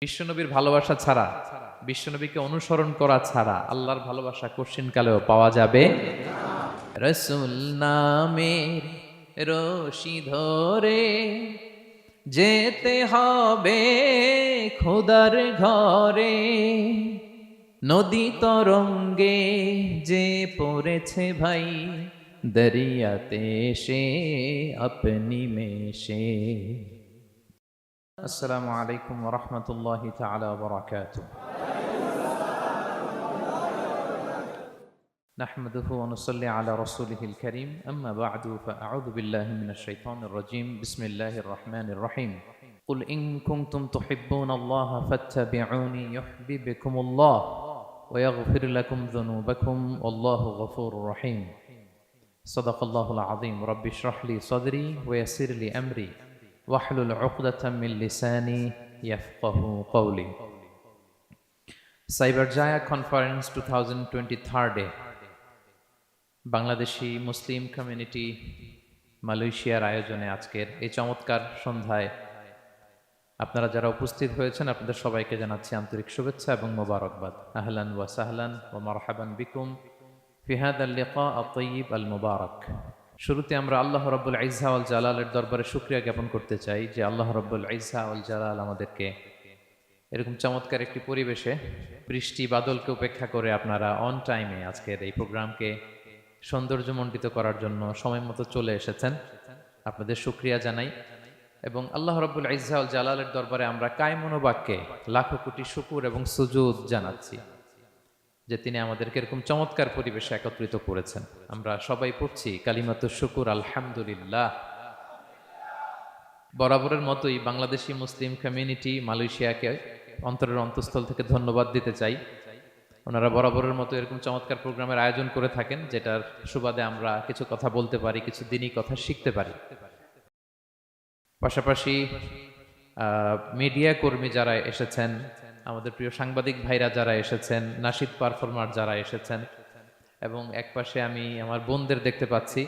বিশ্বনবীর ভালোবাসা ছাড়া, বিশ্বনবীকে অনুসরণ করা ছাড়া আল্লাহর ভালোবাসা কঠিন কালেও পাওয়া যাবে। রসুল নামের রশি ধরে যেতে হবে খোদার ঘরে, নদী তরঙ্গে যে পড়েছে ভাই দরিয়াতে সে আপনি মেশে। আসসালামু আলাইকুম ওয়া রাহমাতুল্লাহি তাআলা ওয়া বারাকাতুহু। নাহমাদুহু ওয়া নুসাল্লি আলা রাসূলিহিল কারীম, আম্মা বা'দু, ফাআউযু বিল্লাহি মিনাশ শাইতানির রাজীম। বিসমিল্লাহির রহমানির রহিম। কুল ইন কুনতুম তুহিব্বুনাল্লাহা ফাত্তাবিউনি ইউহিব্বুকুমুল্লাহ ওয়া ইয়াগফির লাকুম যুনুবাকুম ওয়াল্লাহু গফুরুর রহিম। সাদাকাল্লাহুল আযীম। রাব্বি ইশরাহ লি সাদরি ওয়া ইয়াসসির লি আমরি ওয়াহলুল উকদাতাম মিন লিসানি ইয়াফকাহু কওলি। সাইবার জায়া কনফারেন্স 2023 বাংলাদেশি মুসলিম কমিউনিটি মালয়েশিয়ার আয়োজনে আজকের এই চমৎকার সন্ধ্যায় আপনারা যারা উপস্থিত হয়েছেন আপনাদের সবাইকে জানাচ্ছি আন্তরিক শুভেচ্ছা এবং মোবারকবাদ। আহলান ওয়া সাহলান ওয়া মারহাবান বিকুম ফি হাদাল লিকা আত-তাইয়িব আল মুবারক। শুরুতে আমরা আল্লাহ রাব্বুল ইজ্জা ওয়াল জালালের দরবারে শুকরিয়া জ্ঞাপন করতে চাই যে আল্লাহ রাব্বুল ইজ্জা ওয়াল জালাল আমাদেরকে এরকম চমৎকার একটি পরিবেশে বৃষ্টি বাদলকে উপেক্ষা করে আপনারা অন টাইমে আজকের এই প্রোগ্রামকে সৌন্দর্যমণ্ডিত করার জন্য সময় মতো চলে এসেছেন। আপনাদের শুকরিয়া জানাই এবং আল্লাহ রাব্বুল ইজ্জা ওয়াল জালালের দরবারে আমরা কায়মনোবাক্যে লাখো কোটি শুকুর এবং সুজুদ জানাচ্ছি যে তিনি আমাদেরকে এরকম চমৎকার পরিবেশে একত্রিত করেছেন। আমরা সবাই পড়ছি কালিমাতুশ শুকুর আলহামদুলিল্লাহ। বরাবরের মতোই বাংলাদেশি মুসলিম কমিউনিটি মালয়েশিয়াকে অন্তরের অন্তঃস্থল থেকে ধন্যবাদ দিতে চাই। ওনারা বরাবরের মতো এরকম চমৎকার প্রোগ্রামের আয়োজন করে থাকেন, যেটার সুবাদে আমরা কিছু কথা বলতে পারি, কিছু দিনই কথা শিখতে পারি। পাশাপাশি মিডিয়া কর্মী যারা এসেছেন, আমাদের প্রিয় সাংবাদিক ভাইরা যারা এসেছেন, নাশিদ পারফর্মার যারা এসেছেন এবং একপাশে আমি আমার বোনদের দেখতে পাচ্ছি,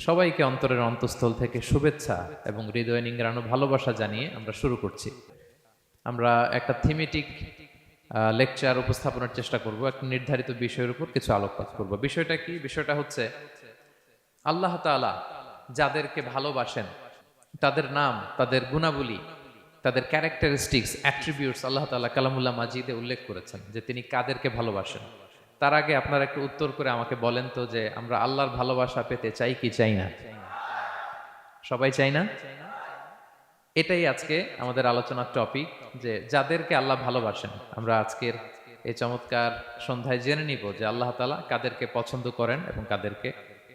সবাইকে অন্তরের অন্তঃস্থল থেকে শুভেচ্ছা এবং হৃদয় নিংড়ানো ভালোবাসা জানিয়ে আমরা শুরু করছি। আমরা একটা থিমেটিক লেকচার উপস্থাপনের চেষ্টা করব, একটা নির্ধারিত বিষয়ের উপর কিছু আলোকপাত করব। বিষয়টা কি? বিষয়টা হচ্ছে আল্লাহ তাআলা যাদেরকে ভালোবাসেন তাদের নাম, তাদের গুণাবলী, তাদের ক্যারেক্টারিস্টিক্স, অ্যাট্রিবিউটস আল্লাহ তাআলা কালামুল্লাহ মাজিদে উল্লেখ করেছেন যে তিনি কাদেরকে ভালোবাসেন। তার আগে আপনারা একটু উত্তর করে আমাকে বলেন তো যে আমরা আল্লাহর ভালোবাসা পেতে চাই কি চাই না? সবাই চাই না? এটাই আজকে আমাদের আলোচনার টপিক, যে যাদেরকে আল্লাহ ভালোবাসেন। আমরা আজকের এই চমৎকার সন্ধ্যায় জেনে নিব যে আল্লাহ তাআলা কাদেরকে পছন্দ করেন এবং কাদেরকে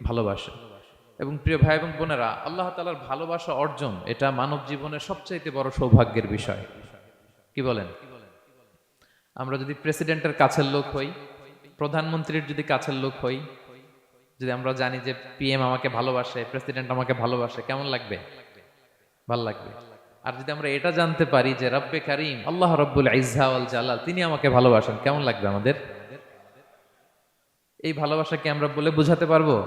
ভালোবাসেন। এবং প্রিয় ভাই এবং বোনেরা, আল্লাহ তাআলার ভালোবাসা অর্জন এটা মানব জীবনের সবচাইতে বড় সৌভাগ্যের বিষয়। কি বলেন? আমরা যদি প্রেসিডেন্টের কাছের লোক হই, প্রধানমন্ত্রীর যদি কাছের লোক হই, যদি আমরা জানি যে পিএম আমাকে ভালোবাসে, প্রেসিডেন্ট আমাকে ভালোবাসে, কেমন লাগবে? ভাল লাগবে। আর যদি আমরা এটা জানতে পারি যে রব্বে কারীম আল্লাহ রাব্বুল ইজ্জা ওয়াল জালাল তিনি আমাকে ভালোবাসেন, কেমন লাগবে আমাদের? এই ভালোবাসাকে আমরা বলে বোঝাতে পারবো?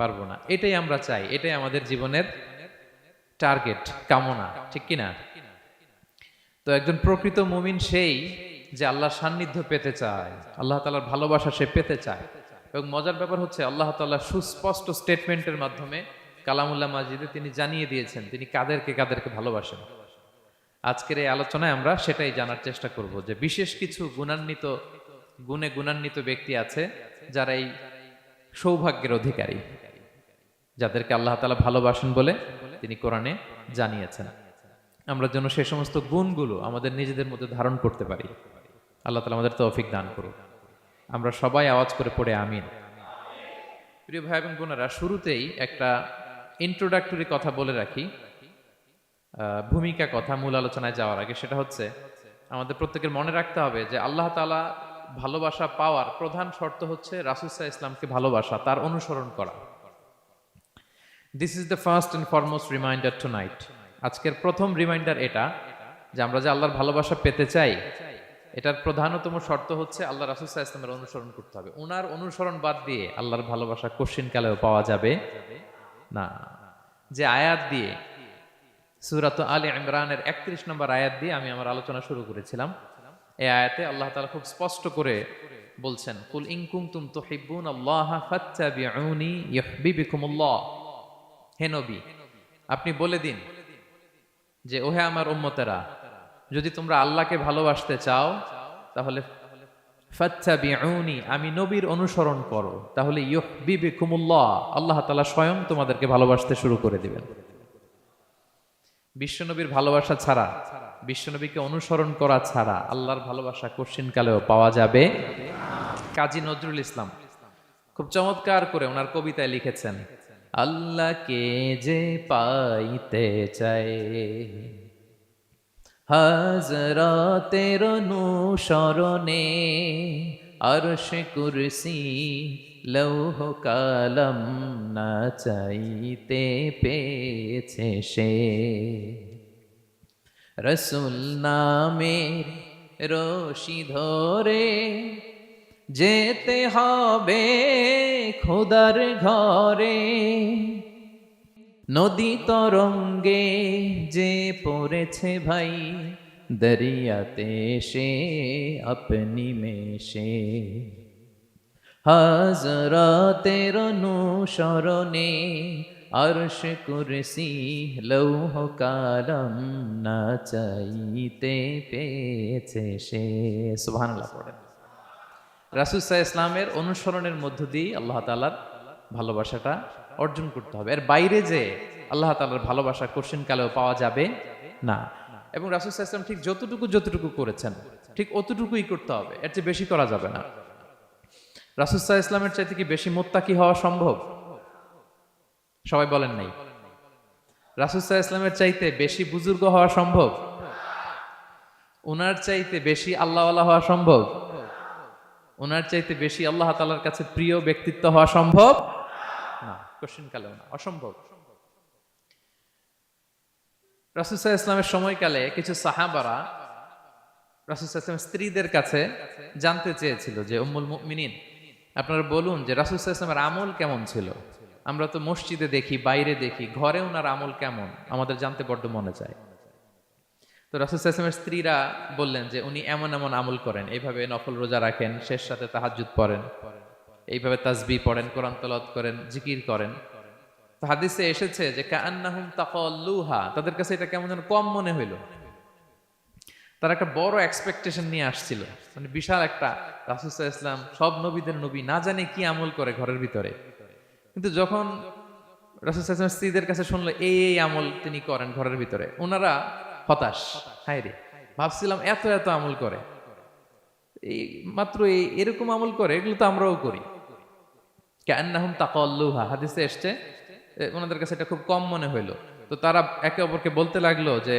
পারবো না। এটাই আমরা চাই, এটাই আমাদের জীবনের টার্গেট, কামনা, ঠিক কিনা? তো একজন প্রকৃত মুমিন সেই যে আল্লাহর সান্নিধ্য পেতে চায়, আল্লাহ তাআলার ভালোবাসা সে পেতে চায়। এবং মজার ব্যাপার হচ্ছে আল্লাহ তাআলা সুস্পষ্ট স্টেটমেন্টের মাধ্যমে কালামুল্লাহ মাজিদে তিনি জানিয়ে দিয়েছেন তিনি কাদেরকে কাদেরকে ভালোবাসেন। আজকের এই আলোচনায় আমরা সেটাই জানার চেষ্টা করব যে বিশেষ কিছু গুণে গুণান্বিত ব্যক্তি আছে যারা এই সৌভাগ্যের অধিকারী, যাদেরকে আল্লাহ তাআলা ভালোবাসেন বলে তিনি কোরআনে জানিয়েছেন। আমরা যেন সেই সমস্ত গুণগুলো আমাদের নিজেদের মধ্যে ধারণ করতে পারি। আল্লাহ তাআলা আমাদের তৌফিক দান করুন। আমরা সবাই আওয়াজ করে পড়ে আমিন। প্রিয় ভাই এবং বোনেরা, শুরুতেই একটা ইন্ট্রোডাক্টরি কথা বলে রাখি, ভূমিকা কথা মূল আলোচনায় যাওয়ার আগে। সেটা হচ্ছে আমাদের প্রত্যেকের মনে রাখতে হবে যে আল্লাহ তাআলা ভালোবাসা পাওয়ার প্রধান শর্ত হচ্ছে রাসূল সাল্লাল্লাহু আলাইহি ওয়াসাল্লামকে ভালোবাসা, তার অনুসরণ করা। This is the first and foremost reminder tonight. আজকের প্রথম রিমাইন্ডার এটা যে আমরা যে আল্লাহর ভালোবাসা পেতে চাই, এটার প্রধানতম শর্ত হচ্ছে আল্লাহ রাসূল সাল্লাল্লাহু আলাইহি ওয়াসাল্লামের অনুসরণ করতে হবে। ওনার অনুসরণ বাদ দিয়ে আল্লাহর ভালোবাসা কঠিন কালেও পাওয়া যাবে না। যে আয়াত দিয়ে সূরাত আলে ইমরানের 31 নম্বর আয়াত দিয়ে আমি আমার আলোচনা শুরু করেছিলাম। এই আয়াতে আল্লাহ তাআলা খুব স্পষ্ট করে বলছেন, কুল ইন কুনতুম তুহিব্বুনাল্লাহা ফাত্তাবিউনি ইউহিব্বুকুমুল্লাহ। হে নবী, আপনি বলে দিন যে ওহে আমার উম্মতেরা, যদি তোমরা আল্লাহকে ভালোবাসতে চাও তাহলে ফাত্তাবিউনি, আমি নবীর অনুসরণ করো, তাহলে ইউহিব্বুকুমুল্লাহ, আল্লাহ তাআলা স্বয়ং তোমাদেরকে ভালোবাসতে শুরু করে দিবেন। বিশ্বনবীর ভালোবাসা ছাড়া, বিশ্বনবীকে অনুসরণ করা ছাড়া আল্লাহর ভালোবাসা কঠিনকালেও পাওয়া যাবে। কাজী নজরুল ইসলাম খুব চমৎকার করে ওনার কবিতায় লিখেছেন, আল্লাহকে যে পাইতে চায় হাজরাতের অনুসরণে, আরশ কুরসি লৌহ কালাম না চাইতে পেয়েছে সে। রসুল নামের রশি ধরে যেতে হবে খোদার ঘরে, নদী তরঙ্গে যে পড়েছে ভাই দরিয়াতে সে আপনি মেশে। হাজরাতের অনুসরণে আরশ কুরসি লৌহ কালাম না চাইতে পেয়েছে সে। সুবহানাল্লাহ পড়েন। রাসূল সাল্লাল্লাহু আলাইহি ইসলামের অনুসরণের মধ্য দিয়ে আল্লাহ তাআলার ভালোবাসাটা অর্জন করতে হবে। এর বাইরে যে আল্লাহ তাআলার ভালোবাসা কঠিনকালেও পাওয়া যাবে না। এবং রাসূল সাল্লাল্লাহু আলাইহি ওয়াসাল্লাম ঠিক যতটুকু করেছেন ঠিক অতটুকুই করতে হবে, এর চেয়ে বেশি করা যাবে না। রাসূল সাল্লাল্লাহু আলাইহি ইসলামের চাইতে কি বেশি মুত্তাকি হওয়া সম্ভব? সবাই বলেন নাই। রাসূল সাল্লাল্লাহু আলাইহি ইসলামের চাইতে বেশি বুজুর্গ হওয়া সম্ভব? ওনার চাইতে বেশি আল্লাহওয়ালা হওয়া সম্ভব? ওনার চাইতে বেশি আল্লাহ তাআলার কাছে প্রিয় ব্যক্তিত্ব হওয়া সম্ভব না, কঠিনকালেও না, অসম্ভব। রাসূল সাল্লাল্লাহু আলাইহি ইসলামের সময়কালে কিছু সাহাবারা রাসূল সাল্লাল্লাহু আলাইহি ইসলামের স্ত্রীদের কাছে জানতে চেয়েছিল যে উম্মুল মুমিনিন, আপনারা বলুন যে রাসূল সাল্লাল্লাহু আলাইহি ইসলামের আমল কেমন ছিল? আমরা তো মসজিদে দেখি, বাইরে দেখি, ঘরে ওনার আমল কেমন আমাদের জানতে বড্ড মনে চায়। তো রাসূল সাল্লাল্লাহু আলাইহি ওয়াসাল্লামের স্ত্রীরা বললেন যে উনি এমন এমন আমল করেন, এইভাবে নফল রোজা রাখেন, শেষ রাতে তাহাজ্জুদ পড়েন, এইভাবে তাসবিহ পড়েন, কোরআন তেলাওয়াত করেন, জিকির করেন। তো হাদিসে এসেছে যে কাআন্নাহুম তাকাল্লুহা, তাদের কাছে এটা কেমন যেন কম মনে হইল। তারা একটা বড় এক্সপেকটেশন নিয়ে আসছিল, মানে বিশাল একটা, রাসূল সাল্লাল্লাহু আলাইহি ওয়াসাল্লাম সব নবীদের নবী, না জানে কি আমল করে ঘরের ভিতরে। কিন্তু যখন রাসূল সাল্লাল্লাহু আলাইহি ওয়াসাল্লাম স্ত্রীদের কাছে শুনলো এই আমল তিনি করেন ঘরের ভিতরে, ওনারা হতাশ। হায় রে, ভাবছিলাম এত এত আমল করে, এই মাত্র এরকম আমল করে, এগুলো তো আমরাও করি। কাআন্নাহুম তাকাল্লুহা, হাদিসে এসেছে ওনাদের কাছে এটা খুব কম মনে হইলো। তো তারা একে অপরকে বলতে লাগলো যে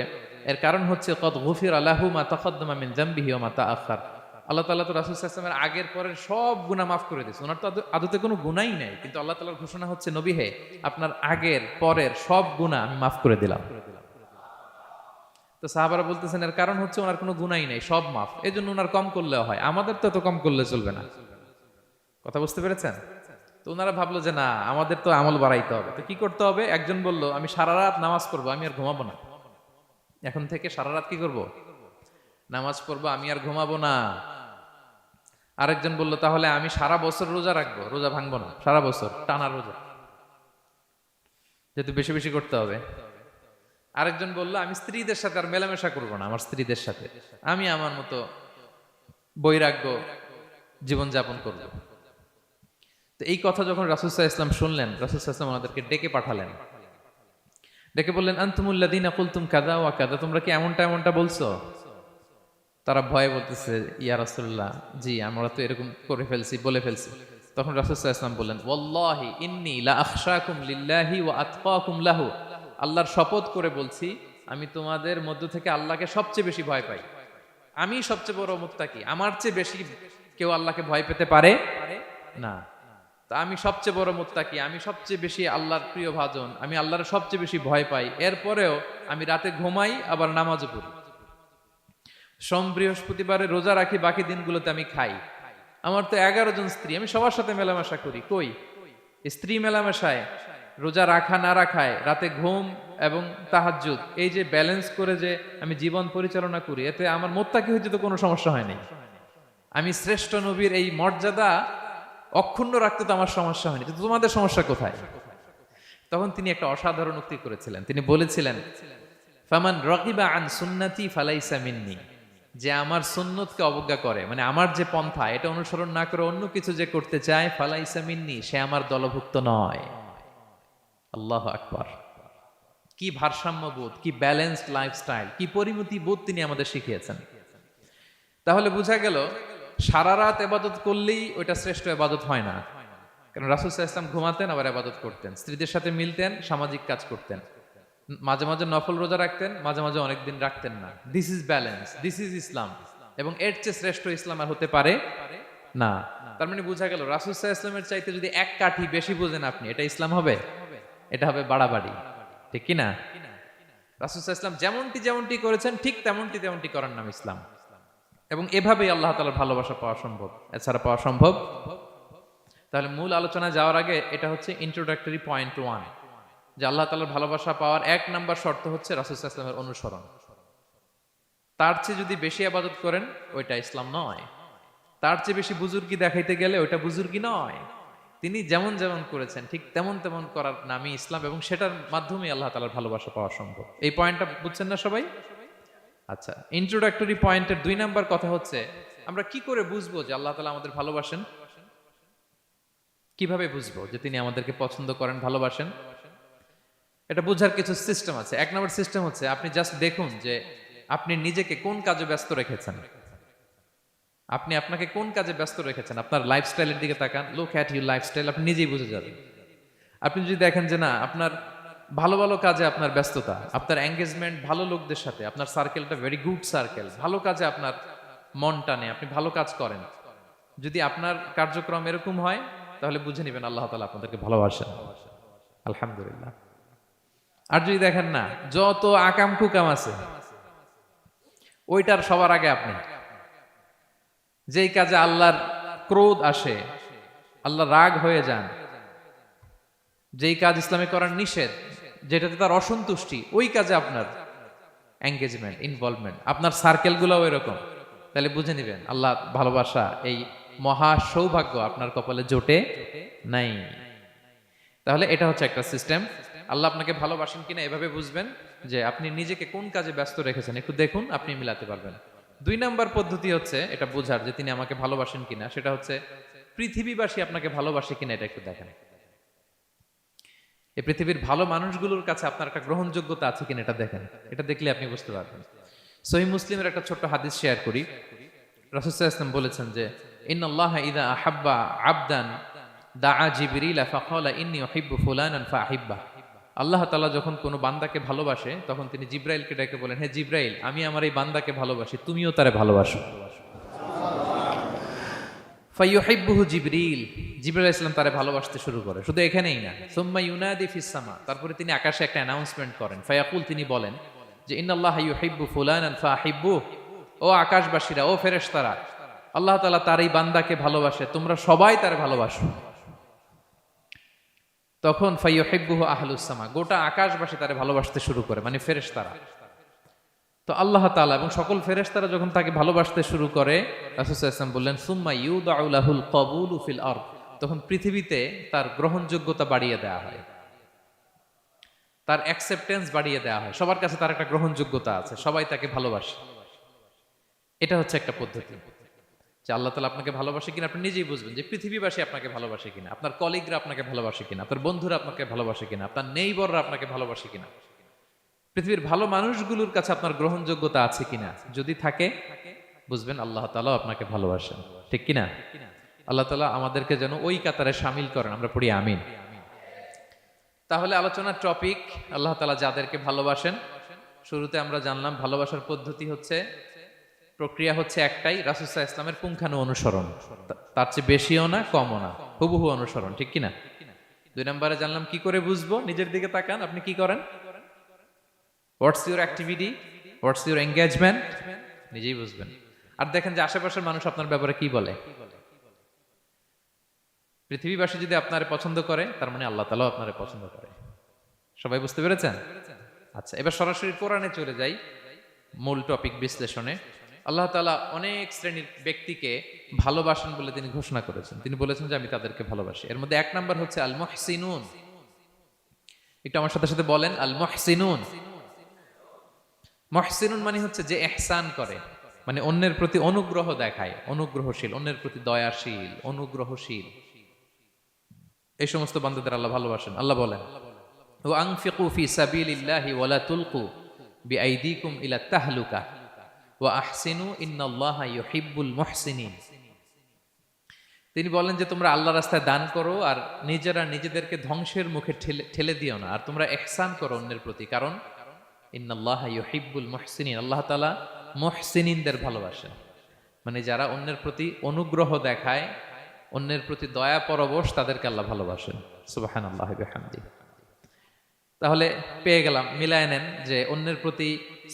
এর কারণ হচ্ছে কদ গুফিরা লাহু মা তাকাদ্দামা মিন যামবিহি ওয়া মা তাআখার। আল্লাহ তাআলা তো রাসূল সাল্লাল্লাহু আলাইহি ওয়াসাল্লামের আগের পরের সব গুনাহ মাফ করে দিয়েছে। ওনার তো আদতে কোনো গুনাহই নাই, কিন্তু আল্লাহ তাআলার ঘোষণা হচ্ছে নবী হে, আপনার আগের পরের সব গুনাহ আমি মাফ করে দিলাম। তো সাহাবারা বলতেছেন এর কারণ হচ্ছে ওনার কোনো গুনাহই নাই, সব মাফ, এজন্য ওনার কম করলেও হয়, আমাদের তো এত কম করলে চলবে না। কথা বুঝতে পেরেছেন? তো ওনারা ভাবলো যে না, আমাদের তো আমল বাড়াইতে হবে। তো কি করতে হবে? একজন বলল আমি সারা রাত নামাজ পড়বো, আমি আর ঘুমাবো না। এখন থেকে সারা রাত কি করব? নামাজ পড়বো, আমি আর ঘুমাবো না। আরেকজন বলল তাহলে আমি সারা বছর রোজা রাখবো, রোজা ভাঙবো না, সারা বছর টানা রোজা, যেহেতু বেশি বেশি করতে হবে। আরেকজন বলল আমি স্ত্রীদের সাথে আর মেলামেশা করবো না, আমার স্ত্রীদের সাথে আমি আমার মতো বৈরাগ্য জীবনযাপন করব। তো এই কথা যখন রাসূল সাল্লাল্লাহু আলাইহি ওয়াসাল্লাম শুনলেন, রাসূল সাল্লাল্লাহু আলাইহি ওয়াসাল্লাম ওনাদেরকে ডেকে পাঠালেন, ডেকে বললেন আনতুমুল্লাযীনা কুলতুম কাযা ওয়া কাযা, তোমরা কি এমনটা এমনটা বলছো? তারা ভয়ে বলতেছে ইয়া রাসূলুল্লাহ, জি আমরা তো এরকম করে ফেলছি, বলে ফেলছি। তখন রাসূল সাল্লাল্লাহু আলাইহি ওয়াসাল্লাম বললেন ওয়াল্লাহি ইন্নী লা আখশাকুম লিল্লাহি ওয়া আতকাকুম লাহু, আল্লাহর শপথ করে বলছি আমি তোমাদের মধ্য থেকে আল্লাহকে সবচেয়ে বেশি ভয় পাই, আমি সবচেয়ে বড় মুত্তাকি, আমার চেয়ে বেশি কেউ আল্লাহকে ভয় পেতে পারে না। তা আমি সবচেয়ে বড় মুত্তাকি, আমি সবচেয়ে বেশি আল্লাহর প্রিয় ভাজন, আমি আল্লাহর সবচেয়ে বেশি ভয় পাই, এরপরেও আমি রাতে ঘুমাই আবার নামাজও পড়ি, সোম বৃহস্পতিবারে রোজা রাখি, বাকি দিনগুলোতে আমি খাই। আমার তো 11 জন স্ত্রী, আমি সবার সাথে মেলামেশা করি, কই স্ত্রী মেলামেশায় রোজা রাখা না রাখায়, রাতে ঘুম এবং তাহাজ্জুদ, এই যে ব্যালেন্স করে যে আমি জীবন পরিচালনা করি, এতে আমার মোত্তাকি হইতে তো কোনো সমস্যা হয়নি। আমি শ্রেষ্ঠ নবীর এই মর্যাদা অক্ষুণ্ণ রাখতে তো আমার সমস্যা হয়নি, কিন্তু তোমাদের সমস্যা কোথায়? তখন তিনি একটা অসাধারণ উক্তি করেছিলেন। তিনি বলেছিলেন, ফামান রাগিবা আন সুন্নতি ফালাইসা মিন্নি, যে আমার সুন্নতকে অবজ্ঞা করে, মানে আমার যে পন্থা এটা অনুসরণ না করে অন্য কিছু যে করতে চায়, ফালাইসা মিন্নি, সে আমার দলভুক্ত নয়। আল্লাহু আকবার! কি ভারসাম্যবোধ, কি ব্যালেন্সড লাইফস্টাইল, কি পরিমিতি বোধ তিনি আমাদের শিখিয়েছেন। তাহলে বোঝা গেল সারা রাত ইবাদত করলেই ওইটা শ্রেষ্ঠ ইবাদত হয় না। কারণ রাসূল সাল্লাল্লাহু আলাইহি ওয়াসাল্লাম ঘুমাতেন, আবার ইবাদত করতেন, স্ত্রীদের সাথে মিলতেন, সামাজিক কাজ করতেন, মাঝে মাঝে নফল রোজা রাখতেন, মাঝে মাঝে অনেকদিন রাখতেন না। This is balance, this is Islam. এবং এর চেয়ে শ্রেষ্ঠ ইসলাম আর হতে পারে না। তার মানে বোঝা গেল রাসূল সাল্লাল্লাহু আলাইহি ওয়াসাল্লামের চাইতে যদি এক কাঠি বেশি বোঝেন আপনি, এটা ইসলাম হবে? এটা হবে বাড়াবাড়ি, ঠিক কি না? রাসূল সাল্লাল্লাহু আলাইহি ওয়াসাল্লাম যেমনটি করেছেন ঠিক তেমনটি করার নাম ইসলাম। এবং এভাবেই আল্লাহ তাআলার ভালোবাসা পাওয়া সম্ভব, এছাড়া পাওয়া সম্ভব। তাহলে মূল আলোচনায় যাওয়ার আগে এটা হচ্ছে ইন্ট্রোডাক্টরি পয়েন্ট 1, যে আল্লাহ তাআলার ভালোবাসা পাওয়ার 1 নাম্বার শর্ত হচ্ছে রাসূল সাল্লাল্লাহু আলাইহি ওয়াসাল্লামের অনুসরণ। তার চেয়ে যদি বেশি ইবাদত করেন ওইটা ইসলাম নয়। তার চেয়ে বেশি বুজুর্গি দেখাইতে গেলে ওইটা বুজুর্গি নয়। তিনি যেমন যেমন করেছেন ঠিক তেমন তেমন করার নামই ইসলাম, এবং সেটার মাধ্যমে আল্লাহ তাআলার ভালোবাসা পাওয়া সম্ভব। এই পয়েন্টটা বুঝছেন না সবাই? আচ্ছা, ইন্ট্রোডাক্টরি পয়েন্টের 2 নাম্বার কথা হচ্ছে, আমরা কি করে বুঝবো যে আল্লাহ তাআলা আমাদের ভালোবাসেন? কিভাবে বুঝবো যে তিনি আমাদেরকে পছন্দ করেন, ভালোবাসেন? এটা বোঝার কিছু সিস্টেম আছে। 1 নাম্বার সিস্টেম হচ্ছে, আপনি জাস্ট দেখুন যে আপনি নিজেকে কোন কাজে ব্যস্ত রেখেছেন। আপনি আপনাকে কোন কাজে ব্যস্ত রেখেছেন, আপনার লাইফস্টাইলের দিকে তাকান, লুক অ্যাট ইউর লাইফস্টাইল, আপনি নিজেই বুঝে যাবেন। আপনি যদি দেখেন যে না, আপনার ভালো ভালো কাজে আপনার ব্যস্ততা, আপনার এঙ্গেজমেন্ট ভালো লোকদের সাথে, আপনার সার্কেলটা ভেরি গুড সার্কেল, ভালো কাজে আপনার মন টানে, আপনি ভালো কাজ করেন, যদি আপনার কার্যক্রম এরকম হয়, তাহলে বুঝে নেবেন আল্লাহ তাআলা আপনাদেরকে ভালোবাসেন। আলহামদুলিল্লাহ। আর যদি দেখেন না, যত আকাম কুকাম আছে ওইটার সবার আগে আপনি, যেই কাজে আল্লাহর ক্রোধ আসে, আল্লাহ রাগ হয়ে যান, যেই কাজ ইসলামে করার নিষেধ, যেটাতে তার অসন্তুষ্টি, ওই কাজে আপনার এঙ্গেজমেন্ট, ইনভলভমেন্ট, আপনার সার্কেলগুলোও এরকম, তাহলে বুঝে নেবেন আল্লাহ ভালোবাসা, এই মহা সৌভাগ্য আপনার কপালে জোটে নাই। তাহলে এটা হচ্ছে একটা সিস্টেম। আল্লাহ আপনাকে ভালোবাসেন কিনা এভাবে বুঝবেন যে আপনি নিজেকে কোন কাজে ব্যস্ত রেখেছেন, একটু দেখুন, আপনি মিলাতে পারবেন। 2 নাম্বার পদ্ধতি হচ্ছে এটা বোঝার যে তিনি আমাকে ভালোবাসেন কিনা, সেটা হচ্ছে পৃথিবীবাসী আপনাকে ভালোবাসে কিনা এটা একটু দেখেন। এই পৃথিবীর ভালো মানুষগুলোর কাছে আপনার একটা গ্রহণযোগ্যতা আছে কিনা এটা দেখেন। এটা দেখলে আপনি বুঝতে পারবেন। সহিহ মুসলিমের একটা ছোট্ট হাদিস শেয়ার করি। রাসূল সাল্লাল্লাহু আলাইহি ওয়াসাল্লাম বলেছেন যে ইন্নাল্লাহা ইযা আহাব্বা আবদান দাআ জিবরিল ফাকালা ইন্নী উহিব্বু ফুলানান ফাআহিব্বা। আল্লাহ তাআলা যখন কোনো বান্দাকে ভালোবাসে তখন তিনি জিবরাইলকে ডেকে বলেন, হে জিবরাইল, আমি আমার এই বান্দাকে ভালোবাসি, তুমিও তারে ভালোবাসো। ফায়ুহিব্বুহু জিবরিল, জিবরাইল আলাইহিস সালাম তারে ভালোবাসতে শুরু করে। শুধু এখানেই না, সুম্মা ইউনাদি ফিস সামা, তারপরে তিনি আকাশে একটা অ্যানাউন্সমেন্ট করেন। ফায়াকুল, তিনি বলেন যে ইন্নাল্লাহা ইউহিব্বু ফুলানান ফাআহিব্বু, ও আকাশবাসীরা, ও ফেরেশতারা, আল্লাহ তাআলা তার এই বান্দাকে ভালোবাসে, তোমরা সবাই তারে ভালোবাসো। তখন ফায়ুহিব্বুহু আহলুস সামা, গোটা আকাশবাসী তারে ভালোবাসতে শুরু করে, মানে ফেরেশতারা। তো আল্লাহ তাআলা এবং সকল ফেরেশতারা যখন তাকে ভালোবাসতে শুরু করে, রাসূল সাল্লাল্লাহু আলাইহি ওয়াসাল্লাম বললেন সুম্মা ইউদাউ লাহুল কবুলু ফিল আরদ, তখন পৃথিবীতে তার গ্রহণযোগ্যতা বাড়িয়ে দেওয়া হয়, তার অ্যাকসেপ্টেন্স বাড়িয়ে দেওয়া হয়, সবার কাছে তার একটা গ্রহণযোগ্যতা আছে, সবাই তাকে ভালোবাসে। এটা হচ্ছে একটা পদ্ধতি যে আল্লাহ তাআলা আপনাকে ভালোবাসে কিনা আপনি নিজেই বুঝবেন, যে পৃথিবীবাসী আপনাকে ভালোবাসে কিনা, আপনার কলিগরা আপনাকে ভালোবাসে কিনা, আপনার বন্ধুরা আপনাকে ভালোবাসে কিনা, আপনার নেইবররা আপনাকে ভালোবাসে কিনা, পৃথিবীর ভালো মানুষগুলোর কাছে আপনার গ্রহণযোগ্যতা আছে কিনা। যদি থাকে, বুঝবেন আল্লাহ তাআলা আপনাকে ভালোবাসেন, ঠিক কিনা? আল্লাহ তাআলা আমাদেরকে যেন ওই কাতারে শামিল করেন, আমরা পড়ি আমিন। তাহলে আলোচনার টপিক, আল্লাহ তাআলা যাদেরকে ভালোবাসেন। শুরুতে আমরা জানলাম ভালোবাসার পদ্ধতি হচ্ছে, প্রক্রিয়া হচ্ছে একটাই, রাসূল সাল্লাল্লাহু আলাইহি ওয়াসাল্লামের পুঙ্খানু অনুসরণ, তার চেয়ে বেশিও না কমও না, হুবহু অনুসরণ, ঠিক কিনা? 2 নম্বরে জানলাম কি করে বুঝবো, নিজের দিকে তাকান, আপনি কি করেন, what's your activity, what's your engagement, নিজেই বুঝবেন। আর দেখেন যে আশেপাশের মানুষ আপনার ব্যাপারে কি বলে। পৃথিবীবাসী যদি আপনারে পছন্দ করে, তার মানে আল্লাহ তাআলাও আপনারে পছন্দ করে। সবাই বুঝতে পেরেছেন? আচ্ছা, এবার সরাসরি কোরআনে চলে যাই, মূল টপিক বিশ্লেষণে। আল্লাহ তাআলা অনেক শ্রেণীর ব্যক্তিকে ভালোবাসেন বলে তিনি ঘোষণা করেছেন। তিনি বলেছেন যে আমি তাদেরকে ভালোবাসি। এর মধ্যে এক নাম্বার হচ্ছে আল মুহসিনুন। একটু আমার সাথে সাথে বলেন, আল মুহসিনুন। মুহসিনুন মানে হচ্ছে যে ইহসান করে, মানে অন্যের প্রতি অনুগ্রহ দেখায়, অনুগ্রহশীল, অন্যের প্রতি দয়াশীল, অনুগ্রহশীল। এই সমস্ত বান্দাদের আল্লাহ ভালোবাসেন। আল্লাহ বলেন, ওয়া আনফিকু ফি সাবিলিল্লাহি ওয়া লা তুলকু বিআইদিকুম ইলা তাহলুকা ওয়া আহসিনু ইন্নাল্লাহা ইউহিব্বুল মুহসিনিন। তিনি বলেন যে তোমরা আল্লাহর রাস্তায় দান করো আর নিজেরা নিজেদেরকে ধ্বংসের মুখে ঠেলে দিও না, আর তোমরা ইহসান করো অন্যের প্রতি, কারণ ইন্নাল্লাহা ইউহিব্বুল মুহসিনিন, আল্লাহ তাআলা মুহসিনিনদের ভালোবাসেন। মানে যারা অন্যের প্রতি অনুগ্রহ দেখায়, অন্যের প্রতি দয়া পরবশ, তাদেরকে আল্লাহ ভালোবাসেন। সুবহানাল্লাহি ওয়া বিহামদিহি। তাহলে পেয়ে গেলাম, মিলায় নেন যে অন্যের প্রতি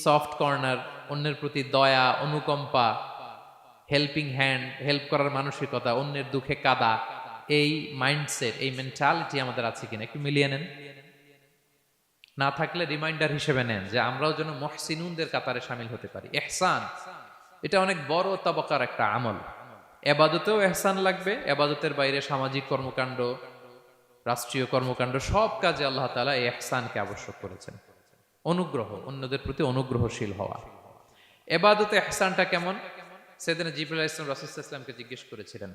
সফট কর্নার, অন্যের প্রতি দয়া, অনুকম্পা, হেল্পিং হ্যান্ড, হেল্প করার মানসিকতা, অন্যের দুঃখে কাদা, এই মাইন্ডসেট, এই মেন্টালিটি আমাদের আছে কিনা একটু মিলিয়ে নেন। না থাকলে রিমাইন্ডার হিসেবে নেন যে আমরাও যেন মুহসিনুনদের কাতারে শামিল হতে পারি। ইহসান এটা অনেক বড় তবকার একটা আমল। ইবাদতেও ইহসান লাগবে, ইবাদতের বাইরে সামাজিক কর্মকাণ্ড, রাষ্ট্রীয় কর্মকাণ্ড, সব কাজে আল্লাহ তাআলা এই ইহসানকে আবশ্যক করেছেন। অনুগ্রহ, অন্যদের প্রতি অনুগ্রহশীল হওয়া। ইবাদতে ইহসানটা কেমন? সাইয়েদনা জিবরাইল আলাইহিস সালাম রাসূল সাল্লাল্লাহু আলাইহি ওয়াসাল্লামকে জিজ্ঞেস করেছিলেন